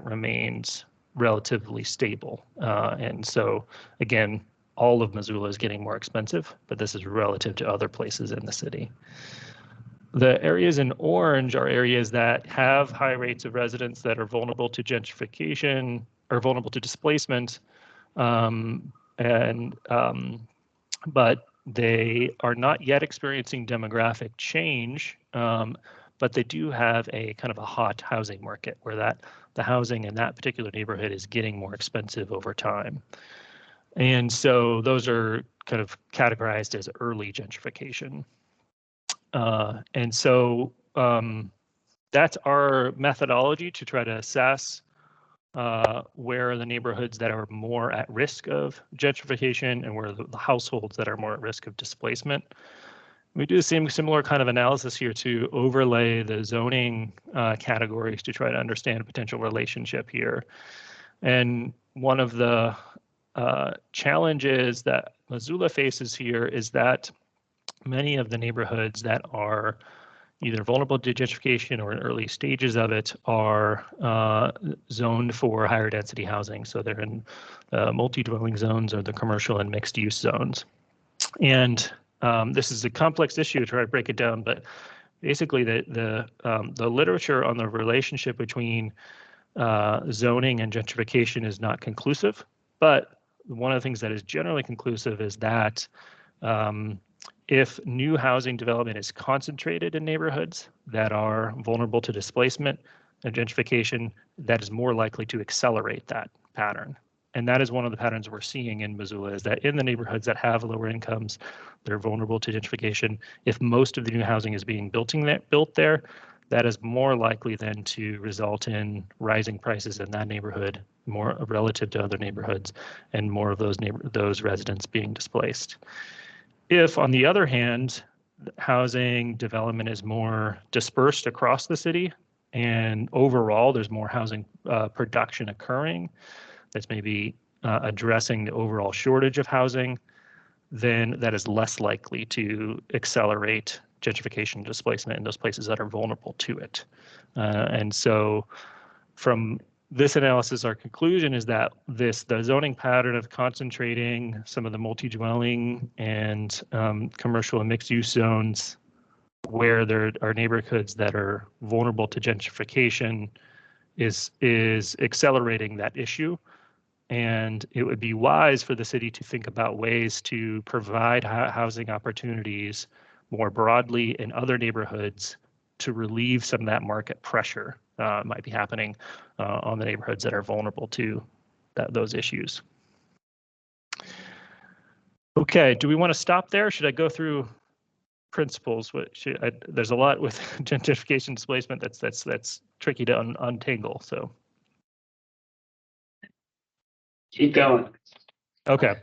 I: remains relatively stable. And so again, all of Missoula is getting more expensive, but this is relative to other places in the city. The areas in orange are areas that have high rates of residents that are vulnerable to gentrification or vulnerable to displacement, but they are not yet experiencing demographic change, but they do have a kind of a hot housing market where the housing in that particular neighborhood is getting more expensive over time. And so those are kind of categorized as early gentrification. And so that's our methodology to try to assess where are the neighborhoods that are more at risk of gentrification and where are the households that are more at risk of displacement. We do the same similar kind of analysis here to overlay the zoning categories to try to understand a potential relationship here. And one of the challenges that Missoula faces here is that many of the neighborhoods that are either vulnerable to gentrification or in early stages of it are zoned for higher density housing. So they're in multi-dwelling zones or the commercial and mixed use zones. And this is a complex issue to try to break it down, but basically the literature on the relationship between zoning and gentrification is not conclusive. But one of the things that is generally conclusive is that if new housing development is concentrated in neighborhoods that are vulnerable to displacement and gentrification, that is more likely to accelerate that pattern. And that is one of the patterns we're seeing in Missoula, is that in the neighborhoods that have lower incomes, they're vulnerable to gentrification. If most of the new housing is being built there, that is more likely then to result in rising prices in that neighborhood, more relative to other neighborhoods, and more of those residents being displaced. If, on the other hand, housing development is more dispersed across the city, and overall there's more housing production occurring, that's maybe addressing the overall shortage of housing, then that is less likely to accelerate gentrification and displacement in those places that are vulnerable to it. And so from this analysis, our conclusion is that the zoning pattern of concentrating some of the multi-dwelling and commercial and mixed-use zones where there are neighborhoods that are vulnerable to gentrification is accelerating that issue. And it would be wise for the city to think about ways to provide housing opportunities more broadly in other neighborhoods to relieve some of that market pressure might be happening on the neighborhoods that are vulnerable to those issues. Okay, do we want to stop there? Should I go through principles? There's a lot with gentrification displacement that's tricky to untangle. So
D: Keep going.
I: okay,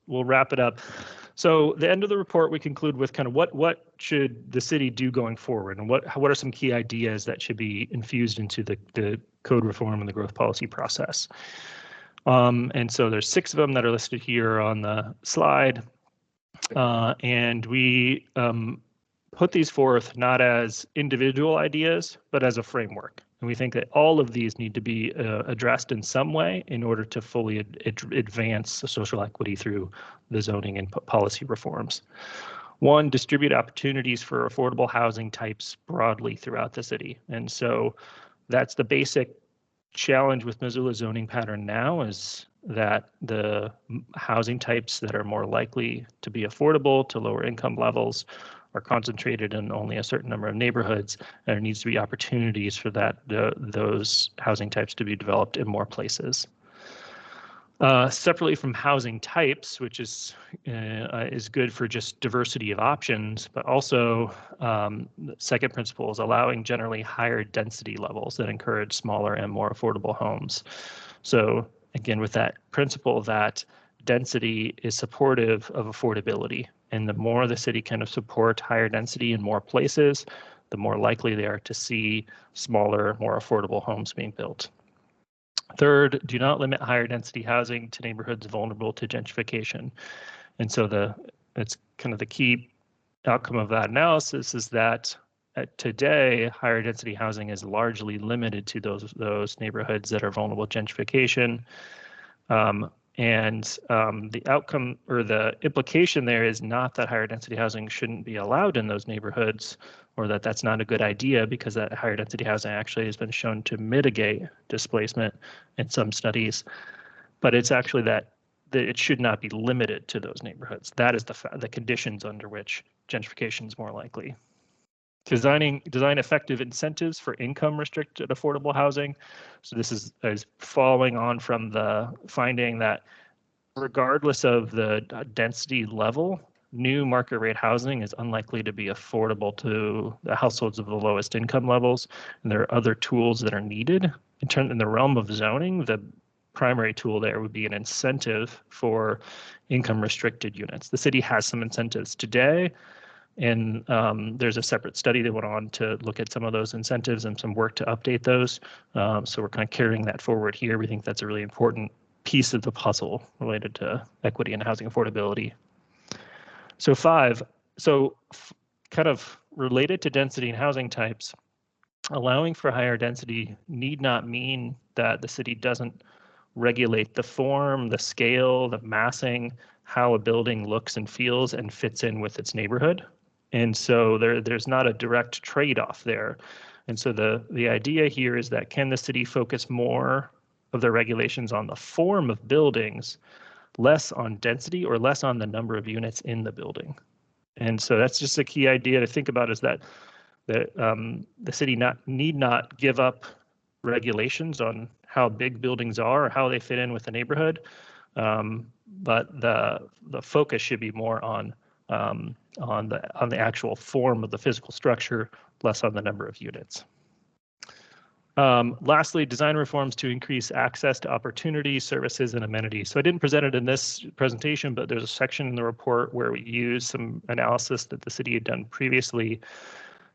I: we'll wrap it up. So the end of the report, we conclude with kind of what should the city do going forward, and what are some key ideas that should be infused into the code reform and the growth policy process. And so there's 6 of them that are listed here on the slide, and we put these forth not as individual ideas, but as a framework. And we think that all of these need to be addressed in some way in order to fully advance social equity through the zoning and policy reforms. 1, distribute opportunities for affordable housing types broadly throughout the city. And so that's the basic challenge with Missoula zoning pattern now, is that the housing types that are more likely to be affordable to lower income levels are concentrated in only a certain number of neighborhoods, and there needs to be opportunities for those housing types to be developed in more places. Separately from housing types, which is good for just diversity of options, but also the second principle is allowing generally higher density levels that encourage smaller and more affordable homes. So again, with that principle that density is supportive of affordability, and the more the city can support higher density in more places, the more likely they are to see smaller, more affordable homes being built. Third, do not limit higher density housing to neighborhoods vulnerable to gentrification. And so it's kind of the key outcome of that analysis is that today, higher density housing is largely limited to those neighborhoods that are vulnerable to gentrification. The outcome or the implication there is not that higher density housing shouldn't be allowed in those neighborhoods, or that that's not a good idea, because that higher density housing actually has been shown to mitigate displacement in some studies. But it's actually that it should not be limited to those neighborhoods. That is the conditions under which gentrification is more likely. Design effective incentives for income restricted affordable housing. So this is following on from the finding that regardless of the density level, new market rate housing is unlikely to be affordable to the households of the lowest income levels. And there are other tools that are needed in the realm of zoning. The primary tool there would be an incentive for income restricted units. The city has some incentives today, and there's a separate study that went on to look at some of those incentives and some work to update those. So we're kind of carrying that forward here. We think that's a really important piece of the puzzle related to equity and housing affordability. So 5, kind of related to density and housing types, allowing for higher density need not mean that the city doesn't regulate the form, the scale, the massing, how a building looks and feels and fits in with its neighborhood. And so there's not a direct trade-off there. And so the idea here is that can the city focus more of their regulations on the form of buildings, less on density, or less on the number of units in the building? And so that's just a key idea to think about, is that the city need not give up regulations on how big buildings are or how they fit in with the neighborhood, but the focus should be more on the actual form of the physical structure, less on the number of units. Lastly, design reforms to increase access to opportunities, services, and amenities. So I didn't present it in this presentation, but there's a section in the report where we use some analysis that the city had done previously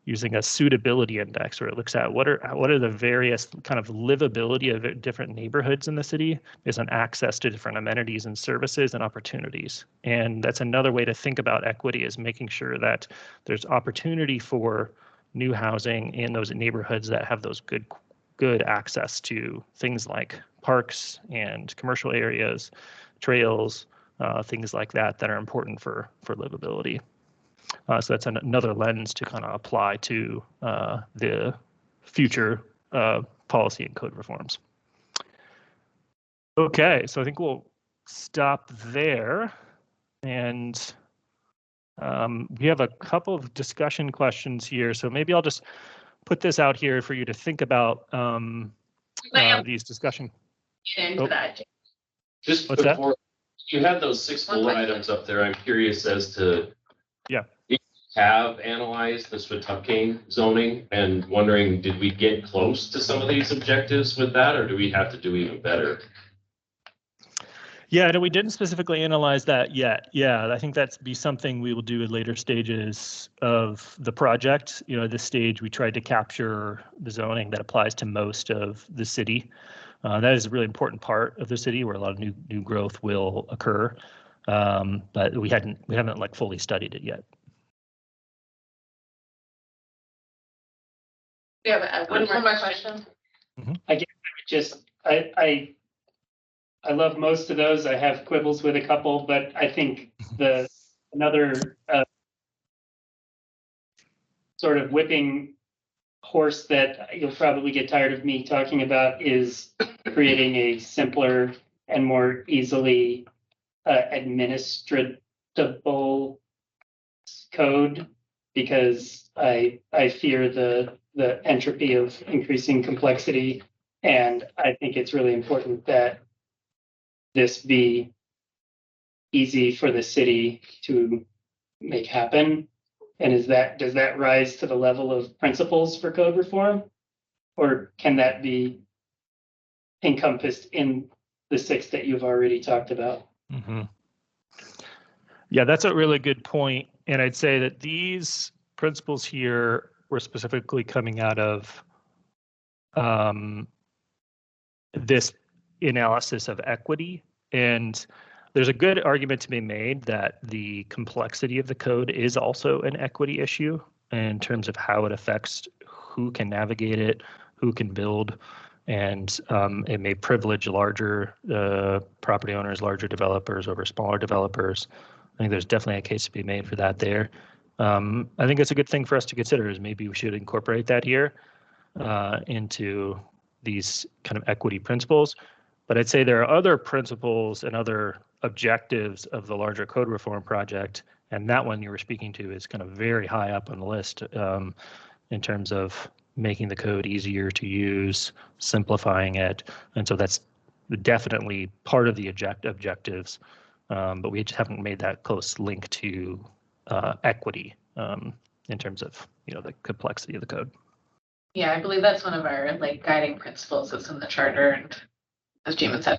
I: using a suitability index where it looks at what are the various kind of livability of different neighborhoods in the city based on access to different amenities and services and opportunities. And that's another way to think about equity, is making sure that there's opportunity for new housing in those neighborhoods that have those good access to things like parks and commercial areas, trails, things like that that are important for livability. So that's another lens to kind of apply to the future policy and code reforms. Okay, so I think we'll stop there. And we have a couple of discussion questions here. So maybe I'll just put this out here for you to think about these discussion.
H: Into that.
K: Just
I: What's that?
K: before, you had those 6 bullet items up there. I'm curious as to.
I: Yeah.
K: If you have analyzed the Swatucane zoning and wondering, did we get close to some of these objectives with that, or do we have to do even better?
I: Yeah, no, we didn't specifically analyze that yet. Yeah, I think that's be something we will do at later stages of the project. You know, at this stage, we tried to capture the zoning that applies to most of the city. That is a really important part of the city where a lot of new growth will occur, but we haven't like fully studied it yet.
H: We have one more question.
D: I love most of those. I have quibbles with a couple, but I think another sort of whipping horse that you'll probably get tired of me talking about is creating a simpler and more easily administratable code, because I fear the entropy of increasing complexity, and I think it's really important that this be easy for the city to make happen. And does that rise to the level of principles for code reform? Or can that be encompassed in the 6 that you've already talked about?
I: Mm-hmm. Yeah, that's a really good point. And I'd say that these principles here were specifically coming out of this analysis of equity. And there's a good argument to be made that the complexity of the code is also an equity issue in terms of how it affects who can navigate it, who can build, and it may privilege larger property owners, larger developers over smaller developers. I think there's definitely a case to be made for that there. I think it's a good thing for us to consider, is maybe we should incorporate that here into these kind of equity principles. But I'd say there are other principles and other objectives of the larger code reform project, and that one you were speaking to is kind of very high up on the list in terms of making the code easier to use, simplifying it. And so that's definitely part of the objectives, but we just haven't made that close link to equity in terms of, you know, the complexity of the code.
H: Yeah, I believe that's one of our guiding principles that's in the charter, and as Jamin said.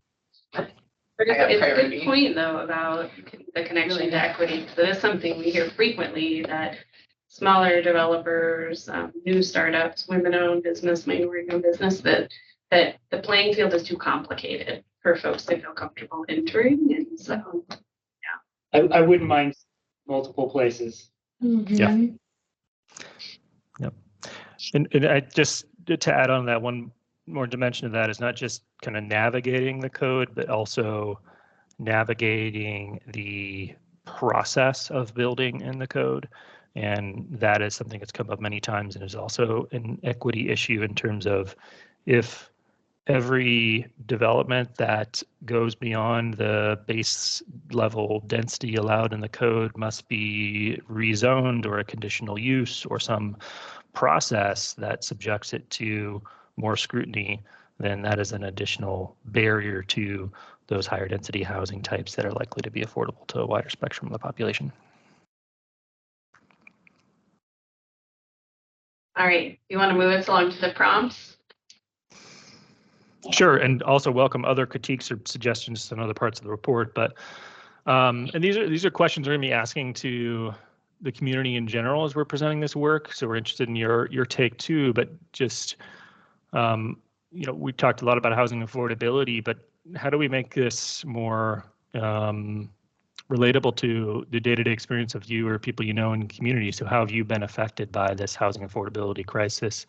H: It's a good point though about the connection to equity, because it is something we hear frequently, that smaller developers, new startups, women-owned business, minority-owned business, that the playing field is too complicated for folks to feel comfortable entering. And so,
D: yeah. I wouldn't mind multiple places.
I: Yeah. Yep. And I just to add on that, one more dimension of that is not just kind of navigating the code, but also navigating the process of building in the code. And that is something that's come up many times and is also an equity issue in terms of if every development that goes beyond the base level density allowed in the code must be rezoned, or a conditional use, or some process that subjects it to more scrutiny, then that is an additional barrier to those higher density housing types that are likely to be affordable to a wider spectrum of the population.
H: all right, you want to move us along to the prompts?
I: Sure, and also welcome other critiques or suggestions on other parts of the report. But and these are questions we're going to be asking to the community in general as we're presenting this work. So we're interested in your take too, but just, we talked a lot about housing affordability, but how do we make this more relatable to the day-to-day experience of you or people you know in the community? So how have you been affected by this housing affordability crisis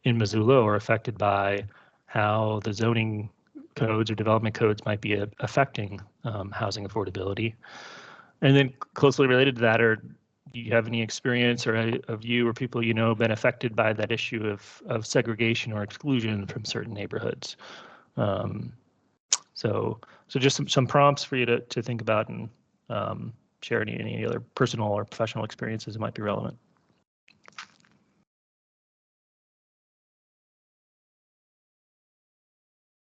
I: in Missoula, or affected by how the zoning codes or development codes might be affecting housing affordability? And then closely related to that, do you have any experience or of you or people you know been affected by that issue of segregation or exclusion from certain neighborhoods? So just some prompts for you to think about and share any other personal or professional experiences that might be relevant.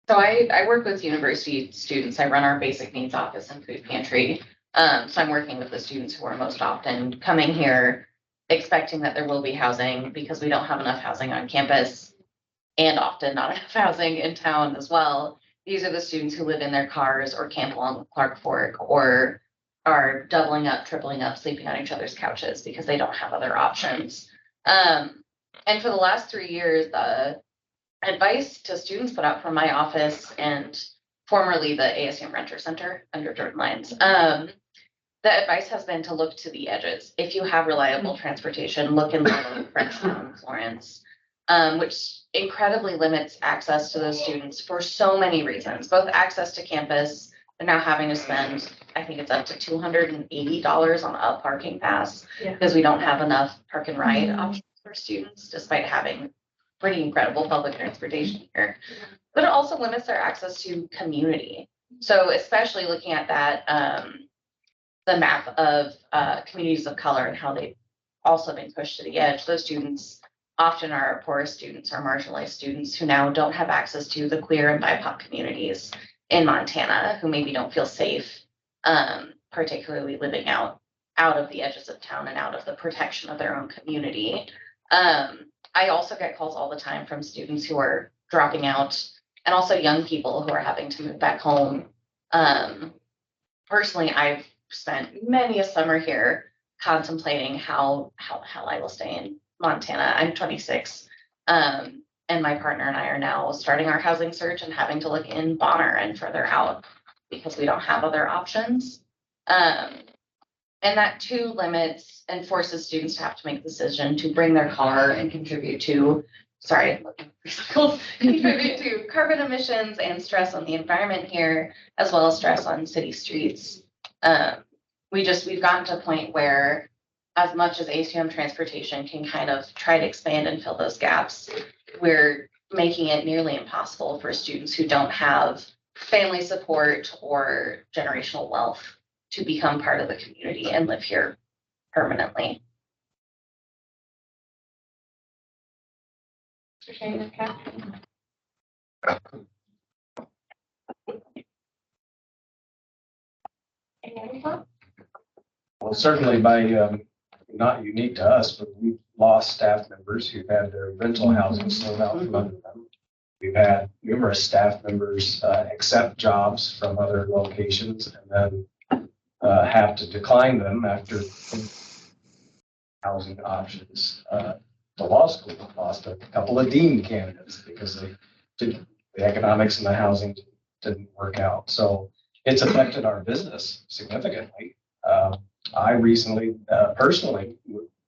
M: So I work with university students. I run our basic needs office and food pantry. So I'm working with the students who are most often coming here expecting that there will be housing because we don't have enough housing on campus and often not enough housing in town as well. These are the students who live in their cars or camp along with Clark Fork or are doubling up, tripling up, sleeping on each other's couches because they don't have other options. And for the last 3 years, the advice to students put out from my office and formerly the ASUM Renter Center under Jordan Lyons, the advice has been to look to the edges. If you have reliable transportation, look in Frenchtown, Florence, which incredibly limits access to those students for so many reasons, both access to campus. They're now having to spend, I think it's up to $280 on a parking pass because we don't have enough park and ride options for students, despite having pretty incredible public transportation here. But it also limits their access to community. So especially looking at that, the map of communities of color and how they've also been pushed to the edge. Those students often are poorest students or marginalized students who now don't have access to the queer and BIPOC communities in Montana, who maybe don't feel safe, particularly living out of the edges of town and out of the protection of their own community. I also get calls all the time from students who are dropping out and also young people who are having to move back home. Personally, I've spent many a summer here contemplating how I will stay in Montana. I'm 26, and my partner and I are now starting our housing search and having to look in Bonner and further out because we don't have other options. And that too limits and forces students to have to make a decision to bring their car and contribute to, contribute to carbon emissions and stress on the environment here, as well as stress on city streets. We've gotten to a point where as much as ACM transportation can kind of try to expand and fill those gaps, we're making it nearly impossible for students who don't have family support or generational wealth to become part of the community and live here permanently.
B: Well, certainly by, not unique to us, but we've lost staff members who've had their rental housing sold out from under them. We've had numerous staff members accept jobs from other locations and then have to decline them after housing options. The law school lost a couple of dean candidates because the economics and the housing didn't work out. So it's affected our business significantly. I recently personally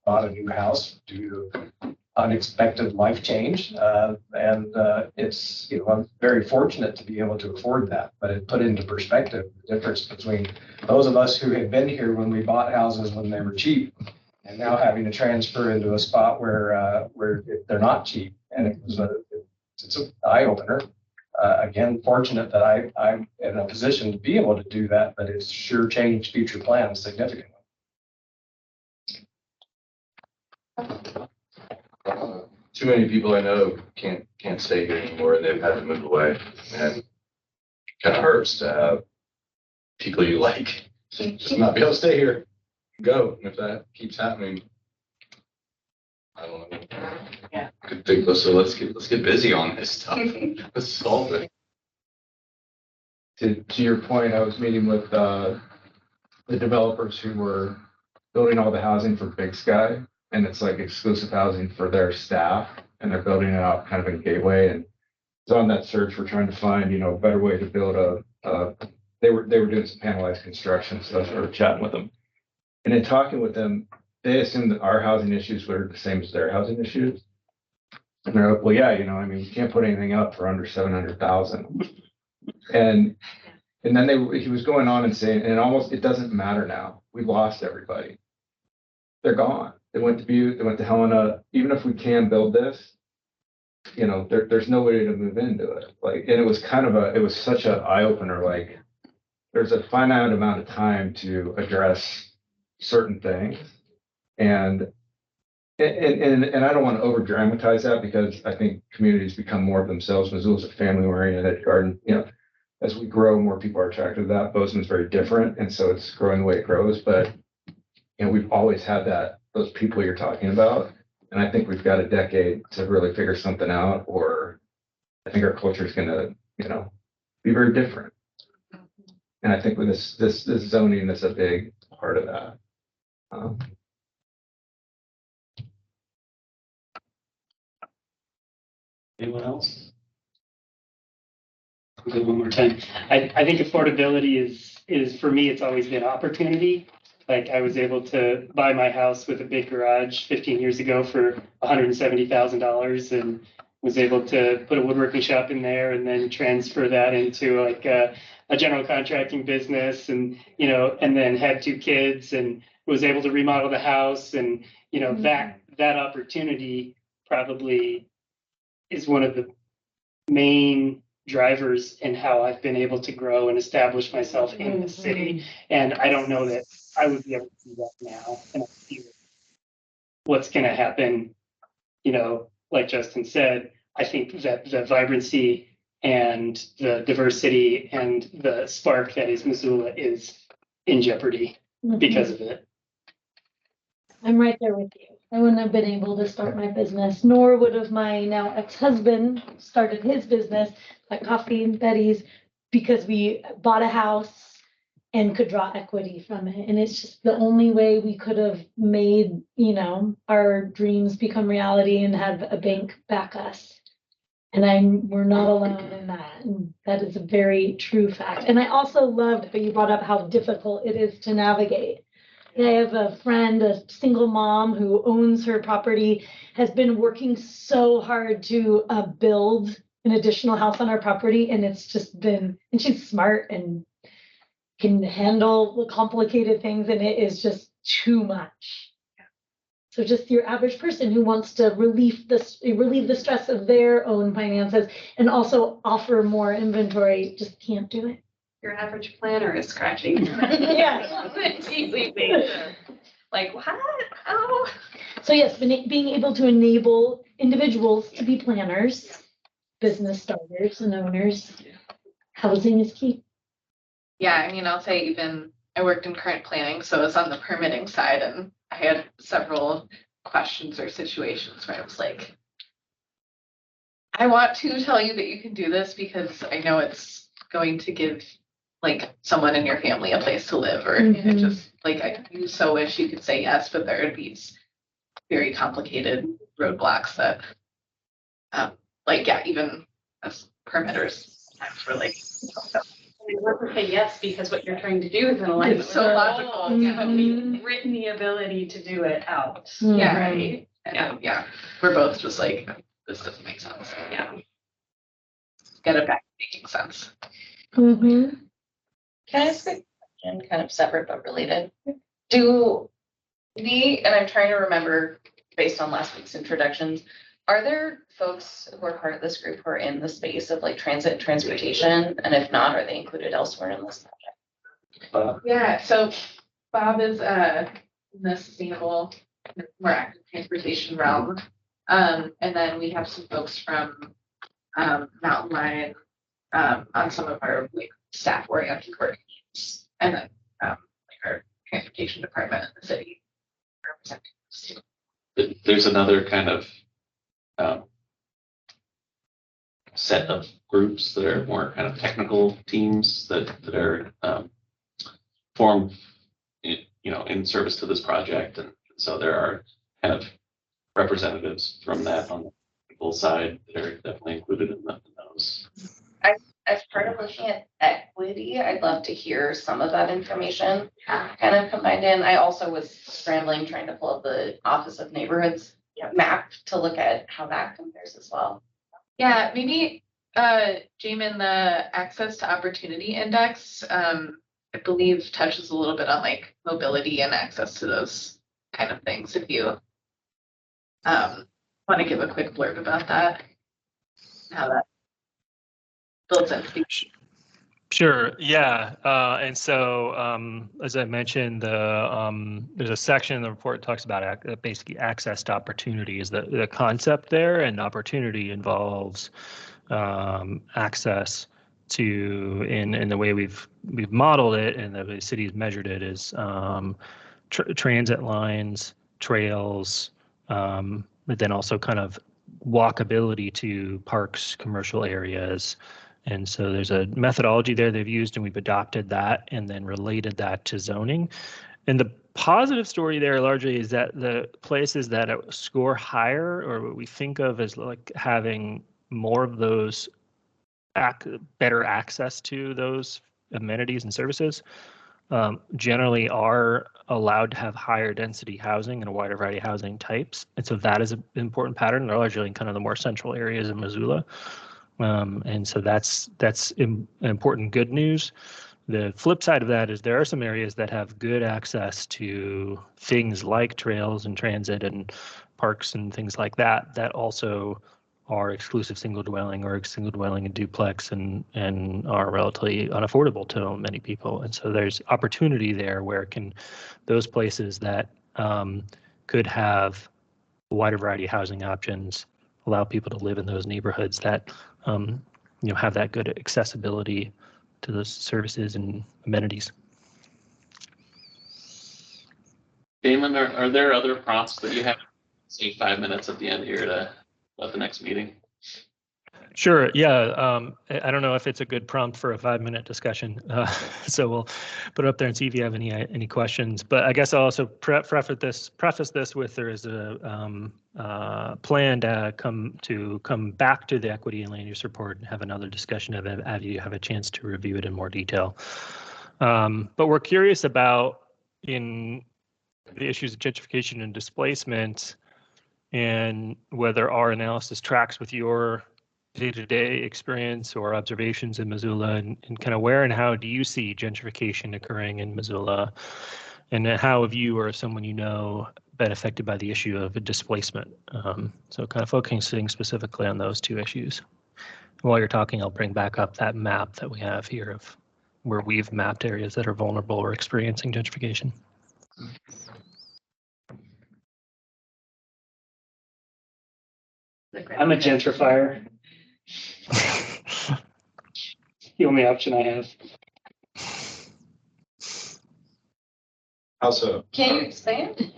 B: bought a new house due to unexpected life change. And it's, I'm very fortunate to be able to afford that, but it put into perspective the difference between those of us who had been here when we bought houses when they were cheap and now having to transfer into a spot where they're not cheap. And it's an eye opener. Again, fortunate that I'm in a position to be able to do that, but it's sure changed future plans significantly.
F: Too many people I know can't stay here anymore, and they've had to move away. And it kind of hurts to have people you like just not be able to stay here. Go, and if that keeps happening, I don't know.
M: Yeah.
F: Could think, so let's get busy on this stuff. Let's solve it.
N: To your point, I was meeting with the developers who were building all the housing for Big Sky, and it's like exclusive housing for their staff, and they're building it out kind of in Gateway, and it's on that search for trying to find, a better way to build they were doing some panelized construction, so I started chatting with them. And in talking with them, they assumed that our housing issues were the same as their housing issues. And they're like, well, yeah, you can't put anything up for under 700,000. And then he was going on and saying, and it doesn't matter now. We've lost everybody. They're gone. They went to Butte, they went to Helena. Even if we can build this, there's no way to move into it. Like, and it was it was such an eye opener. Like, there's a finite amount of time to address certain things. And I don't want to over dramatize that, because I think communities become more of themselves. Missoula's a family oriented garden. As we grow, more people are attracted to that. Bozeman's very different, and so it's growing the way it grows. But we've always had those people you're talking about, and I think we've got a decade to really figure something out, or I think our culture is going to, be very different. And I think with this zoning is a big part of that.
A: Anyone else?
D: I'll go one more time. I think affordability is for me, it's always been opportunity. Like, I was able to buy my house with a big garage 15 years ago for $170,000, and was able to put a woodworking shop in there and then transfer that into like a general contracting business, and and then had 2 kids and was able to remodel the house, and that opportunity probably is one of the main drivers in how I've been able to grow and establish myself in the city. And I don't know that I would be able to do that now. And I see what's going to happen, like Justin said. I think that the vibrancy and the diversity and the spark that is Missoula is in jeopardy because of it.
O: I'm right there with you. I wouldn't have been able to start my business, nor would have my now ex-husband started his business at Coffee and Betty's, because we bought a house and could draw equity from it. And it's just the only way we could have made, our dreams become reality and have a bank back us. And we're not alone in that. And that is a very true fact. And I also loved that you brought up how difficult it is to navigate. I have a friend, a single mom who owns her property, has been working so hard to build an additional house on our property. And it's just been, and she's smart and can handle the complicated things. And it is just too much. So just your average person who wants to relieve the stress of their own finances and also offer more inventory just can't do it.
H: Your average planner is scratching.
O: Yeah.
H: Like, what? Oh.
O: So yes, being able to enable individuals to be planners, business starters and owners, housing is key.
P: Yeah, I mean, I'll say even I worked in current planning, so I was on the permitting side, and I had several questions or situations where I was like, I want to tell you that you can do this because I know it's going to give like someone in your family a place to live, or it just like you so wish you could say yes, but there are these very complicated roadblocks that even as permitters sometimes we're like,
H: We want to say yes because what you're trying to do is in alignment.
P: It's so logical.
H: But we've written the ability to do it out.
P: Yeah, right. Yeah. We're both just like, this doesn't make sense. Yeah. Get it back making sense.
M: Can I ask a question, kind of separate but related? Do we, and I'm trying to remember based on last week's introductions, are there folks who are part of this group who are in the space of like transit and transportation? And if not, are they included elsewhere in this project?
P: Yeah, so Bob is in the sustainable, more active transportation realm. And then we have some folks from Mountain Lion on some of our like staff oriented work teams, and then like our transportation department in the city representing us too.
A: There's another kind of set of groups that are more kind of technical teams that are formed in service to this project. And so there are kind of representatives from that on the people side that are definitely included in those.
M: As part of looking at equity, I'd love to hear some of that information kind of combined in. I also was scrambling, trying to pull up the Office of Neighborhoods map to look at how that compares as well.
P: Yeah, maybe, Jamin, the Access to Opportunity Index, I believe touches a little bit on like mobility and access to those kind of things. If you want to give a quick blurb about that, how that builds in.
I: Sure. Yeah. And so, as I mentioned, there's a section in the report that talks about basically access to opportunity is the concept there, and opportunity involves access to, in the way we've modeled it and the way the city's measured it is transit lines, trails, but then also kind of walkability to parks, commercial areas. And so there's a methodology there they've used, and we've adopted that and then related that to zoning. And the positive story there largely is that the places that score higher, or what we think of as like having more of those better access to those amenities and services, generally are allowed to have higher density housing and a wider variety of housing types. And so that is an important pattern. They're largely in kind of the more central areas of Missoula. And so that's important good news. The flip side of that is there are some areas that have good access to things like trails and transit and parks and things like that, that also are exclusive single dwelling or single dwelling and duplex and are relatively unaffordable to many people. And so there's opportunity there where those places that could have a wider variety of housing options allow people to live in those neighborhoods that have that good accessibility to those services and amenities.
A: Damon, are there other prompts that you have? Say 5 minutes at the end here to let the next meeting.
I: Sure. Yeah. I don't know if it's a good prompt for a 5-minute discussion, so we'll put it up there and see if you have any questions. But I guess I'll also preface this with there is a plan to come back to the equity and land use report and have another discussion of it, have you have a chance to review it in more detail. But we're curious about in the issues of gentrification and displacement, and whether our analysis tracks with your day-to-day experience or observations in Missoula, and kind of where and how do you see gentrification occurring in Missoula, and how have you or someone you know been affected by the issue of displacement? So kind of focusing specifically on those two issues. While you're talking, I'll bring back up that map that we have here of where we've mapped areas that are vulnerable or experiencing gentrification.
D: I'm a gentrifier. The only option I have.
B: How so?
M: Can you expand?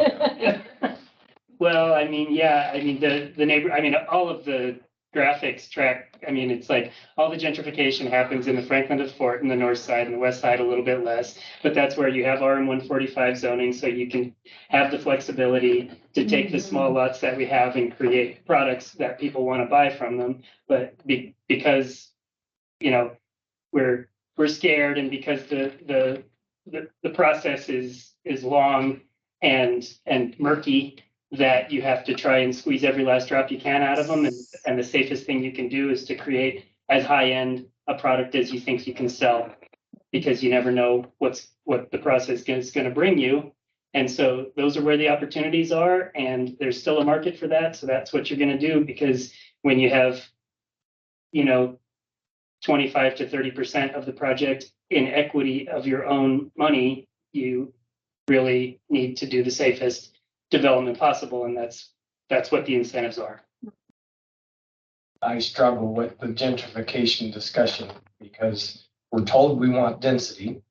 D: Well, I mean, yeah, I mean, the neighbor, I mean, all of the graphics track, I mean, it's like all the gentrification happens in the Franklin to Fort and the north side and the west side a little bit less, but that's where you have RM 145 zoning, so you can have the flexibility to take the small lots that we have and create products that people want to buy from them. But because, we're scared, and because the process is long and murky, that you have to try and squeeze every last drop you can out of them. And the safest thing you can do is to create as high end a product as you think you can sell, because you never know what the process is going to bring you. And so those are where the opportunities are, and there's still a market for that. So that's what you're going to do, because when you have, 25 to 30% of the project in equity of your own money, you really need to do the safest development possible, and that's what the incentives are.
Q: I struggle with the gentrification discussion because we're told we want density.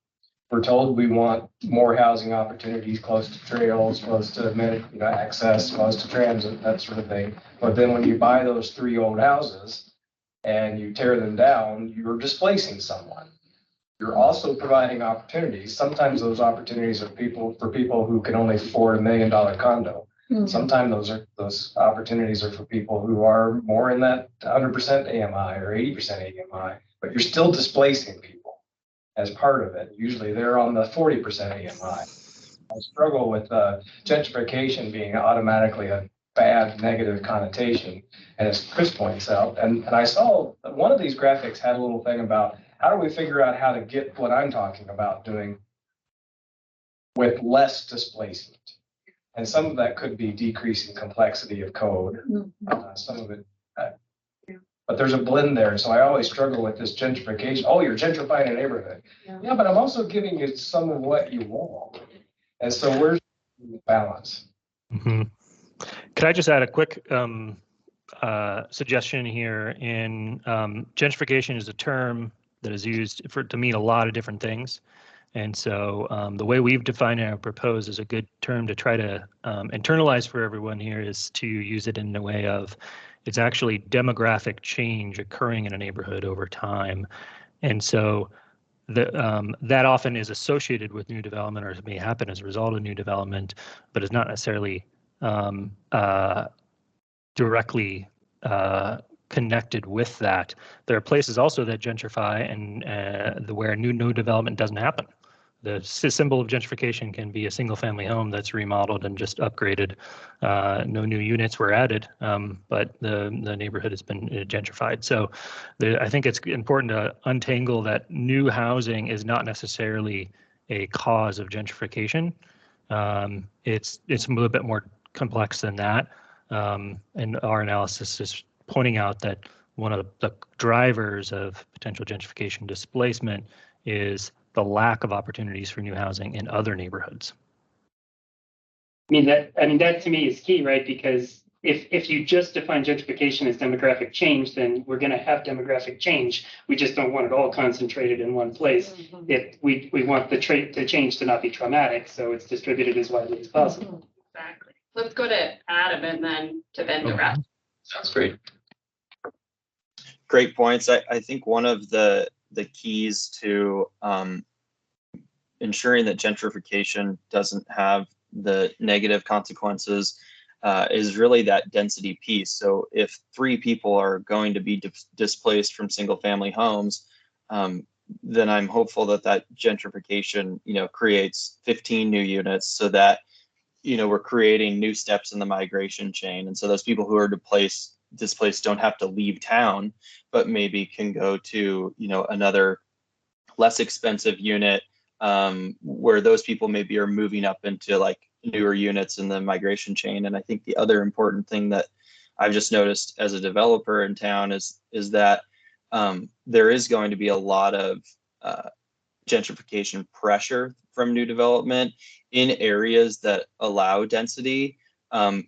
Q: We're told we want more housing opportunities close to trails, close to access, close to transit, that sort of thing. But then when you buy those 3 old houses and you tear them down, you're displacing someone. you're also providing opportunities. Sometimes those opportunities are for people who can only afford $1 million condo. Sometimes those opportunities are for people who are more in that 100% AMI or 80% AMI, but you're still displacing people as part of it. Usually they're on the 40% AMI. I struggle with gentrification being automatically a bad negative connotation. And as Chris points out, and I saw one of these graphics had a little thing about how do we figure out how to get what I'm talking about doing with less displacement. And some of that could be decreasing complexity of code. Some of it, but there's a blend there. So I always struggle with this gentrification. Oh, you're gentrifying a neighborhood. Yeah, but I'm also giving you some of what you want. And so where's the balance?
I: Could I just add a quick suggestion here? In gentrification is a term that is used to mean a lot of different things. And so the way we've defined it and proposed is a good term to try to internalize for everyone here is to use it in a way of it's actually demographic change occurring in a neighborhood over time. And so that often is associated with new development or may happen as a result of new development, but is not necessarily directly connected with that. There are places also that gentrify and where new development doesn't happen. The symbol of gentrification can be a single family home that's remodeled and just upgraded. No new units were added, but the neighborhood has been gentrified. So I think it's important to untangle that new housing is not necessarily a cause of gentrification. It's a little bit more complex than that. And our analysis is pointing out that one of the drivers of potential gentrification displacement is the lack of opportunities for new housing in other neighborhoods.
D: I mean, that to me is key, right? Because if you just define gentrification as demographic change, then we're going to have demographic change. We just don't want it all concentrated in one place. We want the change to not be traumatic, so it's distributed as widely as possible.
P: Exactly. Let's go to Adam and then to Ben the rest.
K: Sounds great.
R: Great points. I think one of the keys to ensuring that gentrification doesn't have the negative consequences is really that density piece. So if 3 people are going to be displaced from single family homes, then I'm hopeful that gentrification, creates 15 new units so that, we're creating new steps in the migration chain. And so those people who are displaced don't have to leave town, but maybe can go to, another less expensive unit where those people maybe are moving up into like newer units in the migration chain. And I think the other important thing that I've just noticed as a developer in town is that there is going to be a lot of gentrification pressure from new development in areas that allow density.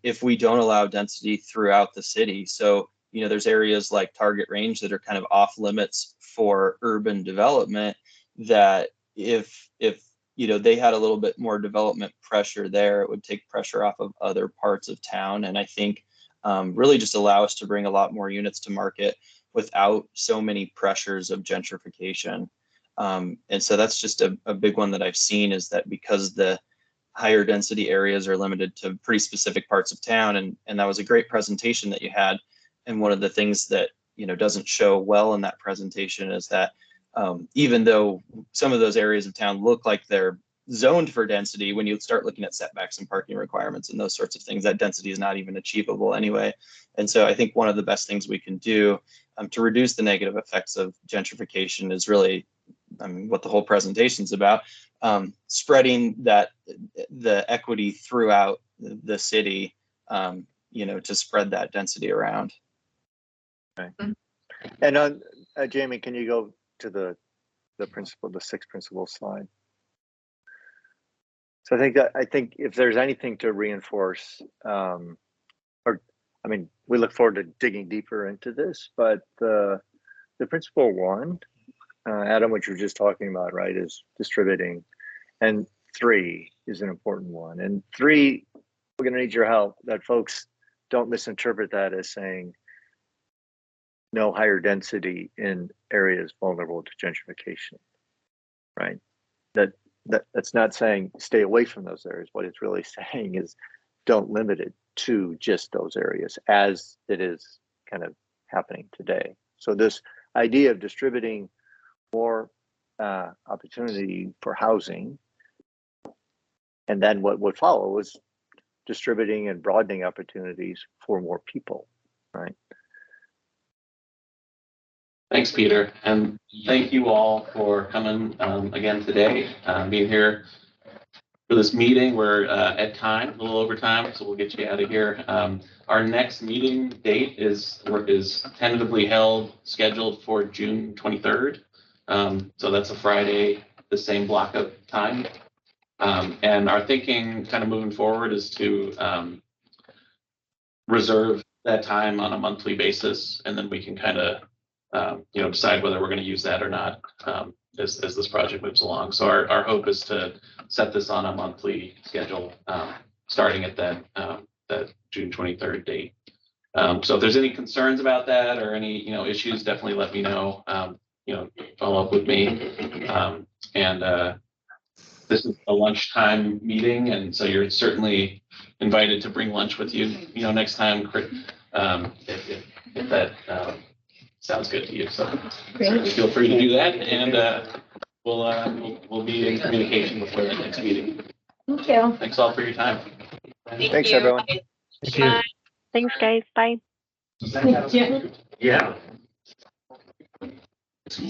R: If we don't allow density throughout the city. So, there's areas like Target Range that are kind of off limits for urban development that if they had a little bit more development pressure there, it would take pressure off of other parts of town. And I think really just allow us to bring a lot more units to market without so many pressures of gentrification. And so that's just a big one that I've seen is that because the higher density areas are limited to pretty specific parts of town. And that was a great presentation that you had. And one of the things that, doesn't show well in that presentation is that even though some of those areas of town look like they're zoned for density, when you start looking at setbacks and parking requirements and those sorts of things, that density is not even achievable anyway. And so I think one of the best things we can do to reduce the negative effects of gentrification is really, what the whole presentation is about, spreading the equity throughout the city, to spread that density around.
J: Okay. And Jamie, can you go to the 6 principles slide? So I think if there's anything to reinforce, we look forward to digging deeper into this, but the principle 1, Adam, what you were just talking about, right, is distributing, and 3 is an important one. And 3, we're going to need your help that folks don't misinterpret that as saying no higher density in areas vulnerable to gentrification. right? That's not saying stay away from those areas. What it's really saying is don't limit it to just those areas as it is kind of happening today. So this idea of distributing more opportunity for housing, and then what would follow is distributing and broadening opportunities for more people, right?
A: Thanks, Peter, and thank you all for coming again today, being here for this meeting. We're at time, a little over time, so we'll get you out of here. Our next meeting date is tentatively scheduled for June 23rd. So that's a Friday, the same block of time. And our thinking kind of moving forward is to reserve that time on a monthly basis, and then we can kind of decide whether we're going to use that or not as this project moves along. So our hope is to set this on a monthly schedule, starting at that June 23rd date. So if there's any concerns about that or any issues, definitely let me know. Follow up with me. This is a lunchtime meeting, and so you're certainly invited to bring lunch with you. Next time, if that sounds good to you. So certainly feel free to do that, and we'll be in communication before the next meeting.
O: Thank you.
A: Thanks all for your time.
J: Thanks, everyone.
I: Thank you.
S: Thanks, guys. Bye.
O: Thank you.
K: Yeah.